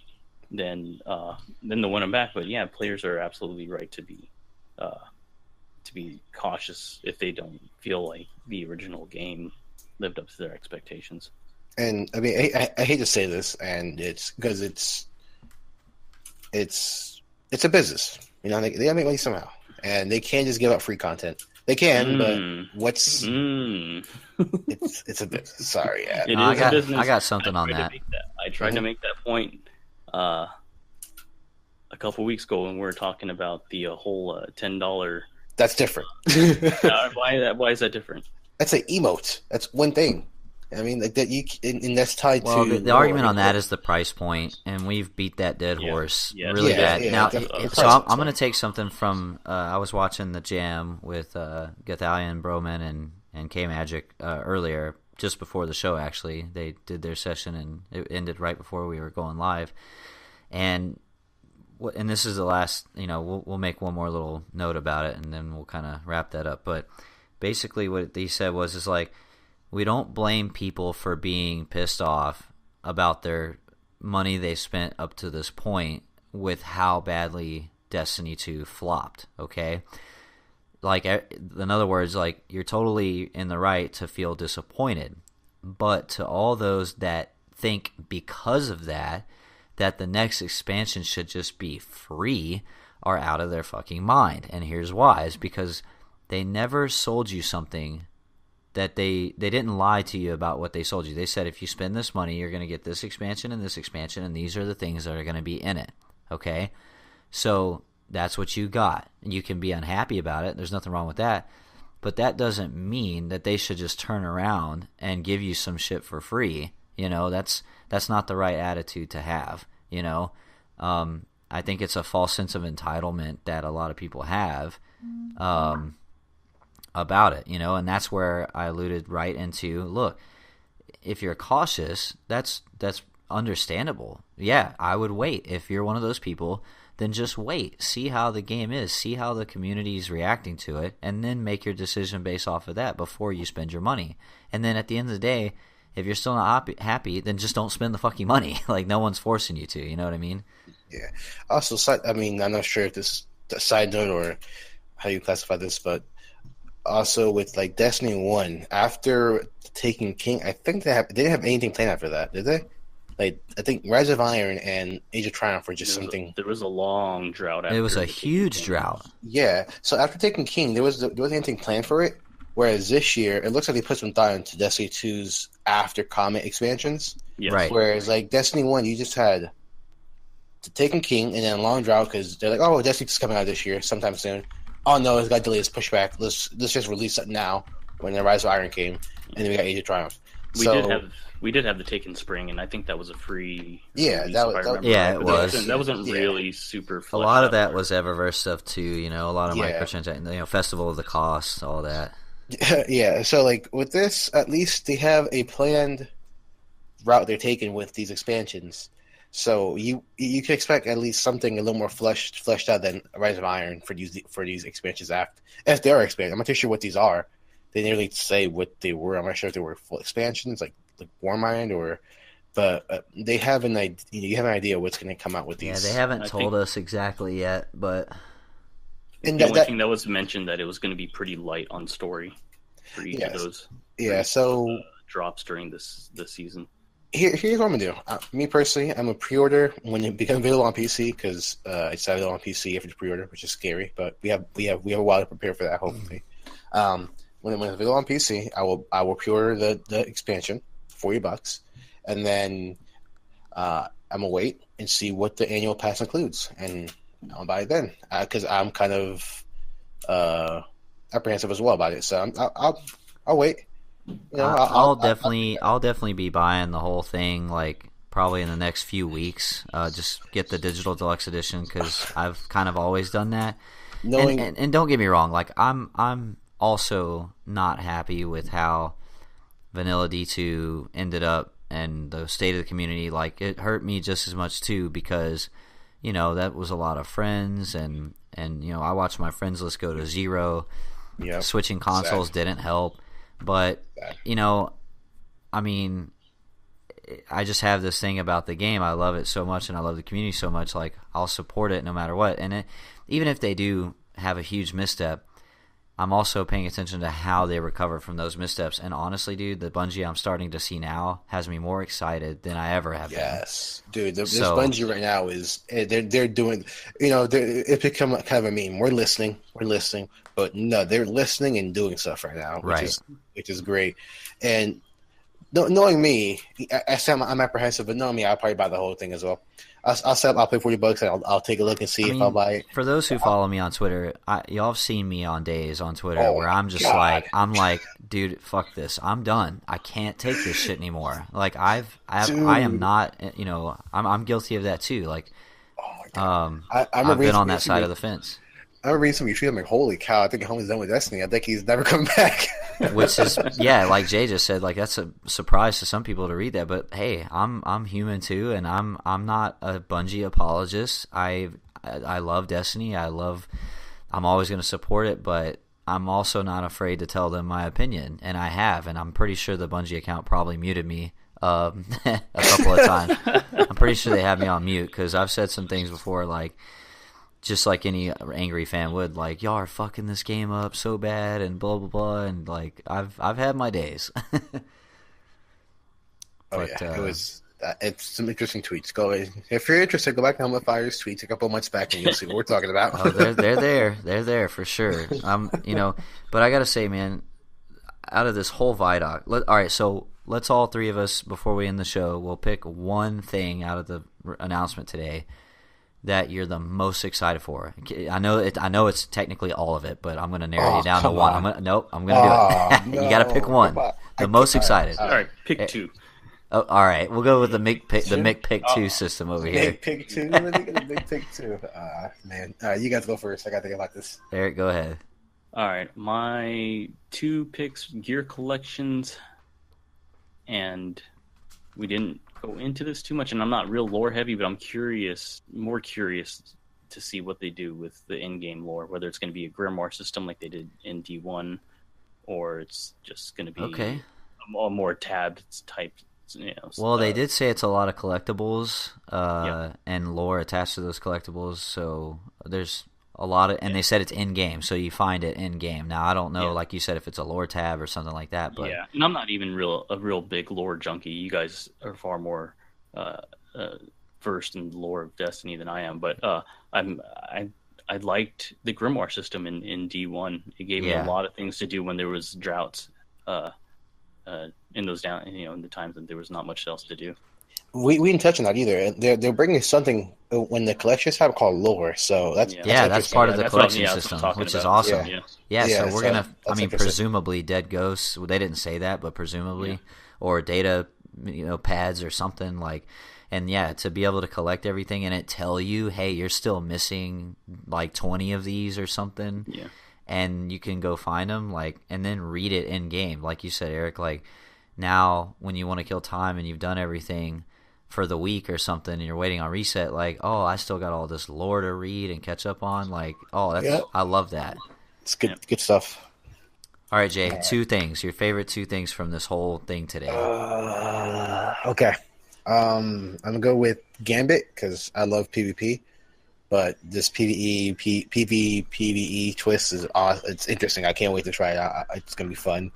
S2: then they'll win them back. But yeah, players are absolutely right to be cautious if they don't feel like the original game lived up to their expectations.
S3: And I mean, I hate to say this, and it's because it's a business. They gotta make money somehow, and they can't just give out free content. They can, but what's it's a business. Sorry, yeah.
S2: A business.
S1: I got something on that.
S2: I tried to make that point a couple weeks ago when we were talking about the whole $10.
S3: That's different.
S2: Why is that different?
S3: That's an emote. That's one thing. I mean, like that and that's tied to
S1: the argument on that is the price point, and we've beat that dead horse really bad.
S3: Yeah,
S1: now,
S3: so
S1: I'm going to take something from. I was watching the Jam with Gathalion, Broman, and K Magic earlier, just before the show. Actually, they did their session, and it ended right before we were going live. And this is the last. We'll make one more little note about it, and then we'll kind of wrap that up. But basically, what they said was like, we don't blame people for being pissed off about their money they spent up to this point with how badly Destiny 2 flopped, okay? Like, in other words, like, you're totally in the right to feel disappointed. But to all those that think because of that the next expansion should just be free are out of their fucking mind. And here's why. Is because they never sold you something that they didn't lie to you about what they sold you. They said, if you spend this money, you're going to get this expansion, and these are the things that are going to be in it, okay? So that's what you got. You can be unhappy about it. There's nothing wrong with that. But that doesn't mean that they should just turn around and give you some shit for free. That's not the right attitude to have, I think it's a false sense of entitlement that a lot of people have. About it, and that's where I alluded right into, look, if you're cautious, that's understandable. Yeah, I would wait. If you're one of those people, then just wait. See how the game is. See how the community is reacting to it, and then make your decision based off of that before you spend your money. And then at the end of the day, if you're still not happy, then just don't spend the fucking money. Like, no one's forcing you to, you know what I mean?
S3: Yeah. Also, I'm not sure if this is a side note or how you classify this, but also with like Destiny 1, after taking King, I think they didn't have anything planned after that, did they? Like, I think Rise of Iron and Age of Triumph were just something.
S2: There was a long drought.
S1: It was a huge drought.
S3: Yeah. So after taking King, there wasn't anything planned for it. Whereas this year, it looks like they put some thought into Destiny 2's after comment expansions.
S2: Yes.
S1: Right.
S3: Whereas like Destiny 1, you just had to Taken King and then a long drought because they're like, oh, Destiny's coming out this year, sometime soon. Oh no, it's got delayed, it's pushed back. Let's just release it now when the Rise of Iron came, and then we got Age of Triumph.
S2: We did have the Taken Spring, and I think that was a free.
S3: Yeah,
S1: it was.
S2: That wasn't really super.
S1: A lot of that was Eververse stuff too. A lot of microtransactions. Festival of the Cost, all that.
S3: Yeah. So like with this, at least they have a planned route they're taking with these expansions. So you can expect at least something a little more fleshed out than Rise of Iron for these expansions if they are expansions. I'm not too sure what these are. They didn't really say what they were. I'm not sure if they were full expansions like Warmind but they have an idea. You have an idea what's going to come out with these.
S1: Yeah, they haven't told us exactly yet, but
S2: the only thing that was mentioned that it was going to be pretty light on story for each of those.
S3: Yeah, so
S2: drops during this season.
S3: Here's what I'm gonna do. Me personally, I'm a pre-order when it becomes available on PC because it's available on PC after the pre-order, which is scary. But we have a while to prepare for that. Hopefully, when it's available on PC, I will pre-order the expansion, $40, and then I'm gonna wait and see what the annual pass includes, and I'll buy it then because I'm kind of apprehensive as well about it. So I'll wait.
S1: I'll definitely be buying the whole thing, like probably in the next few weeks. Just get the digital deluxe edition because I've kind of always done that. And don't get me wrong, like I'm also not happy with how Vanilla D2 ended up and the state of the community. Like it hurt me just as much too because that was a lot of friends and I watched my friends list go to zero.
S3: Yep.
S1: Switching consoles didn't help. But, I mean, I just have this thing about the game. I love it so much, and I love the community so much. Like, I'll support it no matter what. And even if they do have a huge misstep, I'm also paying attention to how they recover from those missteps. And honestly, dude, the Bungie I'm starting to see now has me more excited than I ever have been.
S3: Yes, dude. This Bungie right now is they're doing. It's become kind of a meme. We're listening, but no, they're listening and doing stuff right now, which is great. And knowing me, I say I'm apprehensive, but knowing me, I'll probably buy the whole thing as well. I'll pay $40 and I'll take a look and see if I'll buy it.
S1: For those who follow me on Twitter, y'all have seen me on days on Twitter where I'm just I'm like, dude, fuck this. I'm done. I can't take this shit anymore. Like I am not, I'm guilty of that too. Like, I've been on that side of the fence.
S3: I remember reading some of your tweets. I'm like, holy cow! I think Homie's done with Destiny. I think he's never coming back.
S1: Which is, like Jay just said, like that's a surprise to some people to read that. But hey, I'm human too, and I'm not a Bungie apologist. I love Destiny. I'm always going to support it, but I'm also not afraid to tell them my opinion, and I have, and I'm pretty sure the Bungie account probably muted me a couple of times. I'm pretty sure they have me on mute because I've said some things before, like. Just like any angry fan would, like, y'all are fucking this game up so bad and blah blah blah, and like I've had my days.
S3: It's some interesting tweets. If you're interested, go back to Helmet Fire's tweets a couple months back, and you'll see what we're talking about.
S1: Oh, they're there for sure. But I gotta say, man, out of this whole Vidoc, all right, so let's all three of us before we end the show, we'll pick one thing out of the announcement today that you're the most excited for. I know it's technically all of it, but I'm going to narrow you down to one. I'm going to do it. You got to pick one. The most excited.
S2: All right, pick two.
S1: Oh, all right. We'll go with the Mick pick two system over here.
S3: Mick pick two. Mick pick two. Man, you guys go first. I got to think about this.
S1: Eric, go ahead.
S2: All right, my two picks: gear collections, and we didn't go into this too much, and I'm not real lore heavy, but I'm more curious to see what they do with the in-game lore, whether it's going to be a grimoire system like they did in D1, or it's just going to be a more tabbed type. Well,
S1: they did say it's a lot of collectibles and lore attached to those collectibles, so there's a lot of, and they said it's in-game, so you find it in-game. Now, I don't know, like you said, if it's a lore tab or something like that. But
S2: and I'm not even a real big lore junkie. You guys are far more versed in the lore of Destiny than I am. But I liked the Grimoire system in D1. It gave me a lot of things to do when there was droughts in those in the times that there was not much else to do.
S3: We didn't touch on that either. They're bringing something when the collections have called lore, so that's
S1: part of the collection system, which is awesome. Yeah, so we're gonna. Presumably dead ghosts. Well, they didn't say that, but presumably, or data, pads or something like. And to be able to collect everything and it tell you, hey, you're still missing like 20 of these or something.
S2: Yeah.
S1: And you can go find them, and then read it in game, like you said, Eric. Like now, when you want to kill time and you've done everything for the week or something and you're waiting on reset, I still got all this lore to read and catch up on. I love that.
S3: It's good stuff.
S1: All right, Jay, two things. Your favorite two things from this whole thing today.
S3: Okay. I'm going to go with Gambit because I love PvP, but this PvE twist is awesome. It's interesting. I can't wait to try it out. It's going to be fun.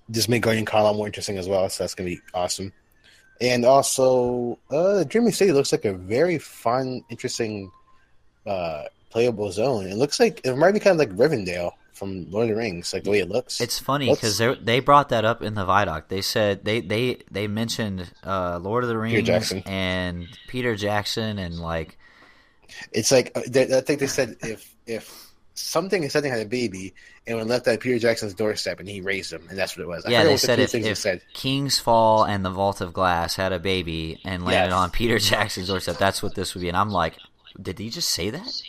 S3: Just make Guardian Call out more interesting as well, so that's going to be awesome. And also, Dreaming City looks like a very fun, interesting, playable zone. It looks like it might be kind of like Rivendell from Lord of the Rings, like the way it looks.
S1: It's funny because they brought that up in the Vidoc. They said they mentioned Lord of the Rings and Peter Jackson and
S3: it's like I think they said if something had a baby and was left at Peter Jackson's doorstep, and he raised him, and that's what it was.
S1: Yeah, they said if King's Fall and the Vault of Glass had a baby and landed on Peter Jackson's doorstep, that's what this would be. And I'm like, did he just say that?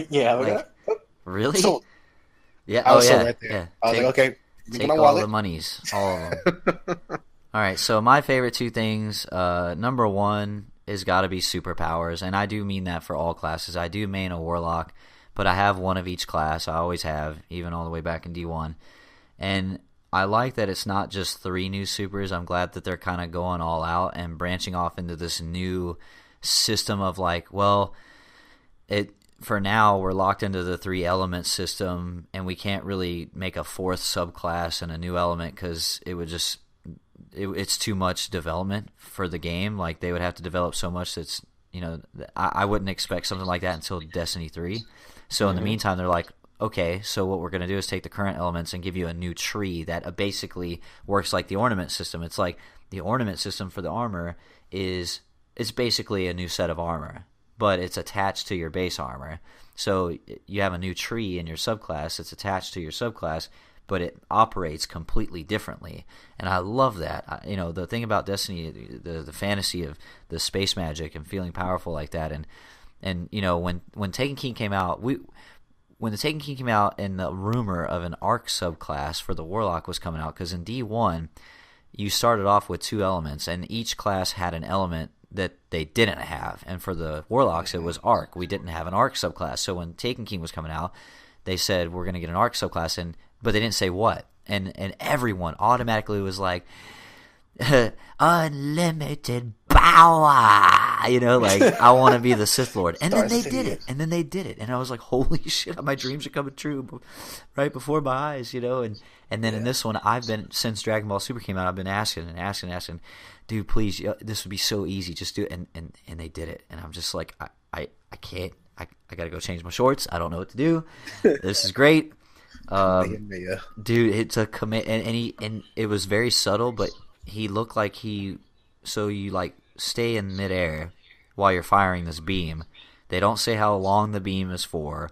S3: Yeah.
S1: Like, really?
S3: So,
S1: yeah.
S3: I was
S1: yeah.
S3: right there.
S1: Yeah.
S3: I was like, okay,
S1: take all the monies, all of them. All right. So my favorite two things. Number one is got to be superpowers, and I do mean that for all classes. I do main a Warlock. But I have one of each class. I always have, even all the way back in D1. And I like that it's not just 3 new supers. I'm glad that they're kind of going all out and branching off into this new system of like, well, for now we're locked into the 3 element system, and we can't really make a 4th subclass and a new element because it would just it's too much development for the game. Like they would have to develop so much that's I wouldn't expect something like that until Destiny 3. So in the meantime, they're like, okay, so what we're going to do is take the current elements and give you a new tree that basically works like the ornament system. It's like the ornament system for the armor it's basically a new set of armor, but it's attached to your base armor. So you have a new tree in your subclass that's attached to your subclass, but it operates completely differently. And I love that. The thing about Destiny, the fantasy of the space magic and feeling powerful like that, and when Taken King came out, when the Taken King came out and the rumor of an Arc subclass for the Warlock was coming out, because in D1 you started off with 2 elements, and each class had an element that they didn't have. And for the Warlocks, it was Arc. We didn't have an Arc subclass. So when Taken King was coming out, they said we're going to get an Arc subclass, but they didn't say what. And everyone automatically was like, unlimited power, like I want to be the Sith Lord. And then they did it. And I was like, holy shit, my dreams are coming true right before my eyes, and then in this one, I've been, since Dragon Ball Super came out, I've been asking, dude, please, this would be so easy, just do it. And they did it. And I'm just like, I can't, I gotta go change my shorts. I don't know what to do. This is great. Dude, it's a commit, and it was very subtle, but he looked like so you like stay in midair while you're firing this beam. They don't say how long the beam is for,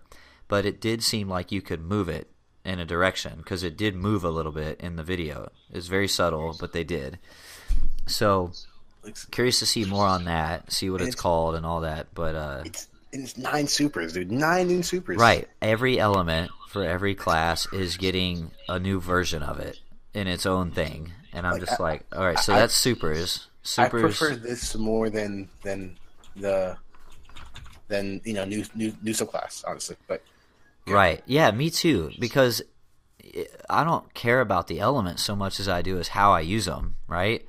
S1: but it did seem like you could move it in a direction, because it did move a little bit in the video. It's very subtle, but they did. So curious to see more on that, see what it's called and all that. But
S3: it's 9 supers, dude. 9 new supers.
S1: Right. Every element for every class is getting a new version of it in its own thing. And I'm just like, all right, so that's supers.
S3: I prefer this more than new subclass, honestly. But
S1: yeah. Right, yeah, me too. Because I don't care about the elements so much as I do is how I use them. Right?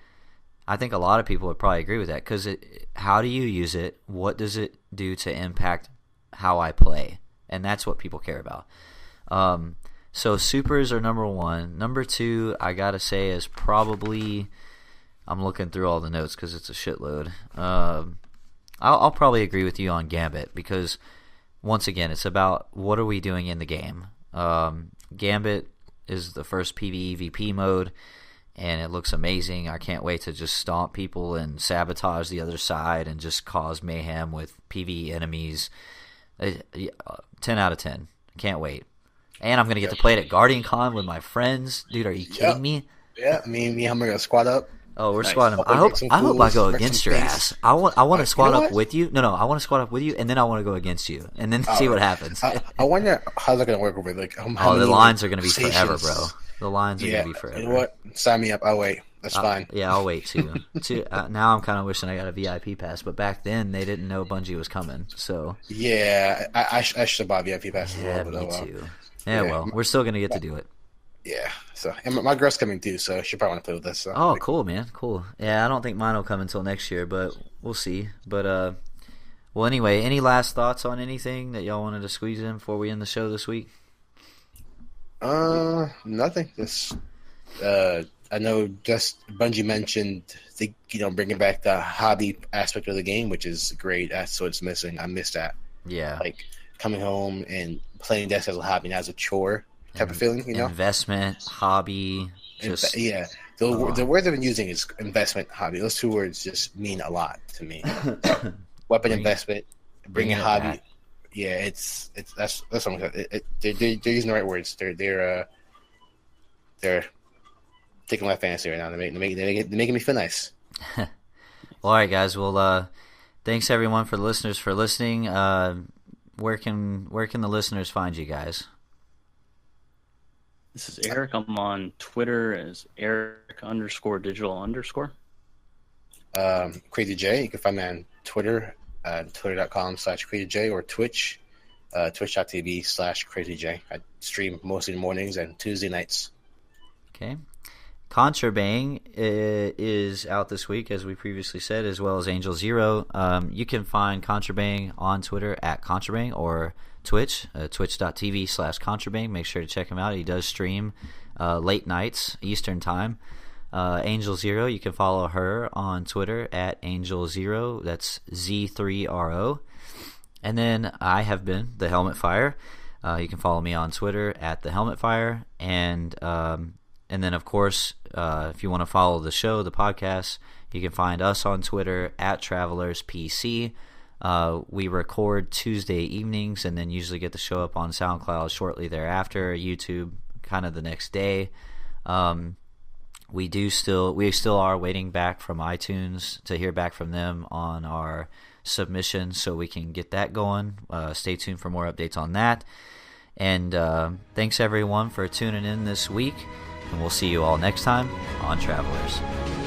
S1: I think a lot of people would probably agree with that. Because how do you use it? What does it do to impact how I play? And that's what people care about. So supers are number 1. Number 2, I gotta say, is probably, I'm looking through all the notes because it's a shitload. I'll probably agree with you on Gambit, because once again, it's about what are we doing in the game. Gambit is the first PvE/VP mode, and it looks amazing. I can't wait to just stomp people and sabotage the other side and just cause mayhem with PvE enemies. 10 out of 10. Can't wait. And I'm going to get to play it at Guardian Con with my friends. Dude, are you kidding me?
S3: Yeah, me and I'm going to squad up.
S1: Oh, we're squatting up. I hope I go against your ass. I want to squat up with you. No, I want to squat up with you, and then I want to go against you, and then see what happens.
S3: I wonder how's that going to work over like.
S1: The lines are going to be forever, bro. The lines are going to be forever.
S3: You know what? Sign me up. I'll wait. That's fine.
S1: Yeah, I'll wait too. Now I'm kind of wishing I got a VIP pass, but back then they didn't know Bungie was coming. So
S3: yeah, I should have bought a VIP pass.
S1: Yeah, me too. Yeah, well, we're still going to get to do it.
S3: Yeah, so and my girl's coming too, so she probably want to play with us. So.
S1: Oh, cool, man, cool. Yeah, I don't think mine will come until next year, but we'll see. But well, anyway, any last thoughts on anything that y'all wanted to squeeze in before we end the show this week?
S3: Nothing. Just I know just Bungie mentioned bringing back the hobby aspect of the game, which is great. That's what's missing. I miss that.
S1: Yeah,
S3: like coming home and playing Death as a hobby, not as a chore. Type of feeling,
S1: investment, hobby, just
S3: The word they've been using is investment, hobby. Those 2 words just mean a lot to me. Weapon investment, bring a hobby.
S1: Back.
S3: Yeah, it's that's what I'm saying. They're using the right words. They're taking my fantasy right now. They're making me feel nice.
S1: Well, all right, guys. Well, thanks everyone for the listeners for listening. Where can the listeners find you guys?
S2: This is Eric. I'm on Twitter as Erik_Digital_.
S3: CrayZJaye. You can find me on Twitter, twitter.com/CrayZJaye, or Twitch, twitch.tv/CrayZJaye. I stream mostly in the mornings and Tuesday nights.
S1: Okay. Contrabang is out this week, as we previously said, as well as Angel Zero. You can find Contrabang on Twitter at Contrabang, or Twitch, twitch.tv/Contrabang. Make sure to check him out. He does stream late nights, Eastern Time. Angel Zero, you can follow her on Twitter at Angel Zero. That's Z3RO. And then I have been the Helmet Fire. You can follow me on Twitter at the Helmet Fire. And then, of course, if you want to follow the show, the podcast, you can find us on Twitter at TravelersPC. We record Tuesday evenings and then usually get the show up on SoundCloud shortly thereafter, YouTube kind of the next day. We still are waiting back from iTunes to hear back from them on our submission, so we can get that going. Stay tuned for more updates on that. And thanks everyone for tuning in this week, and we'll see you all next time on Travelers.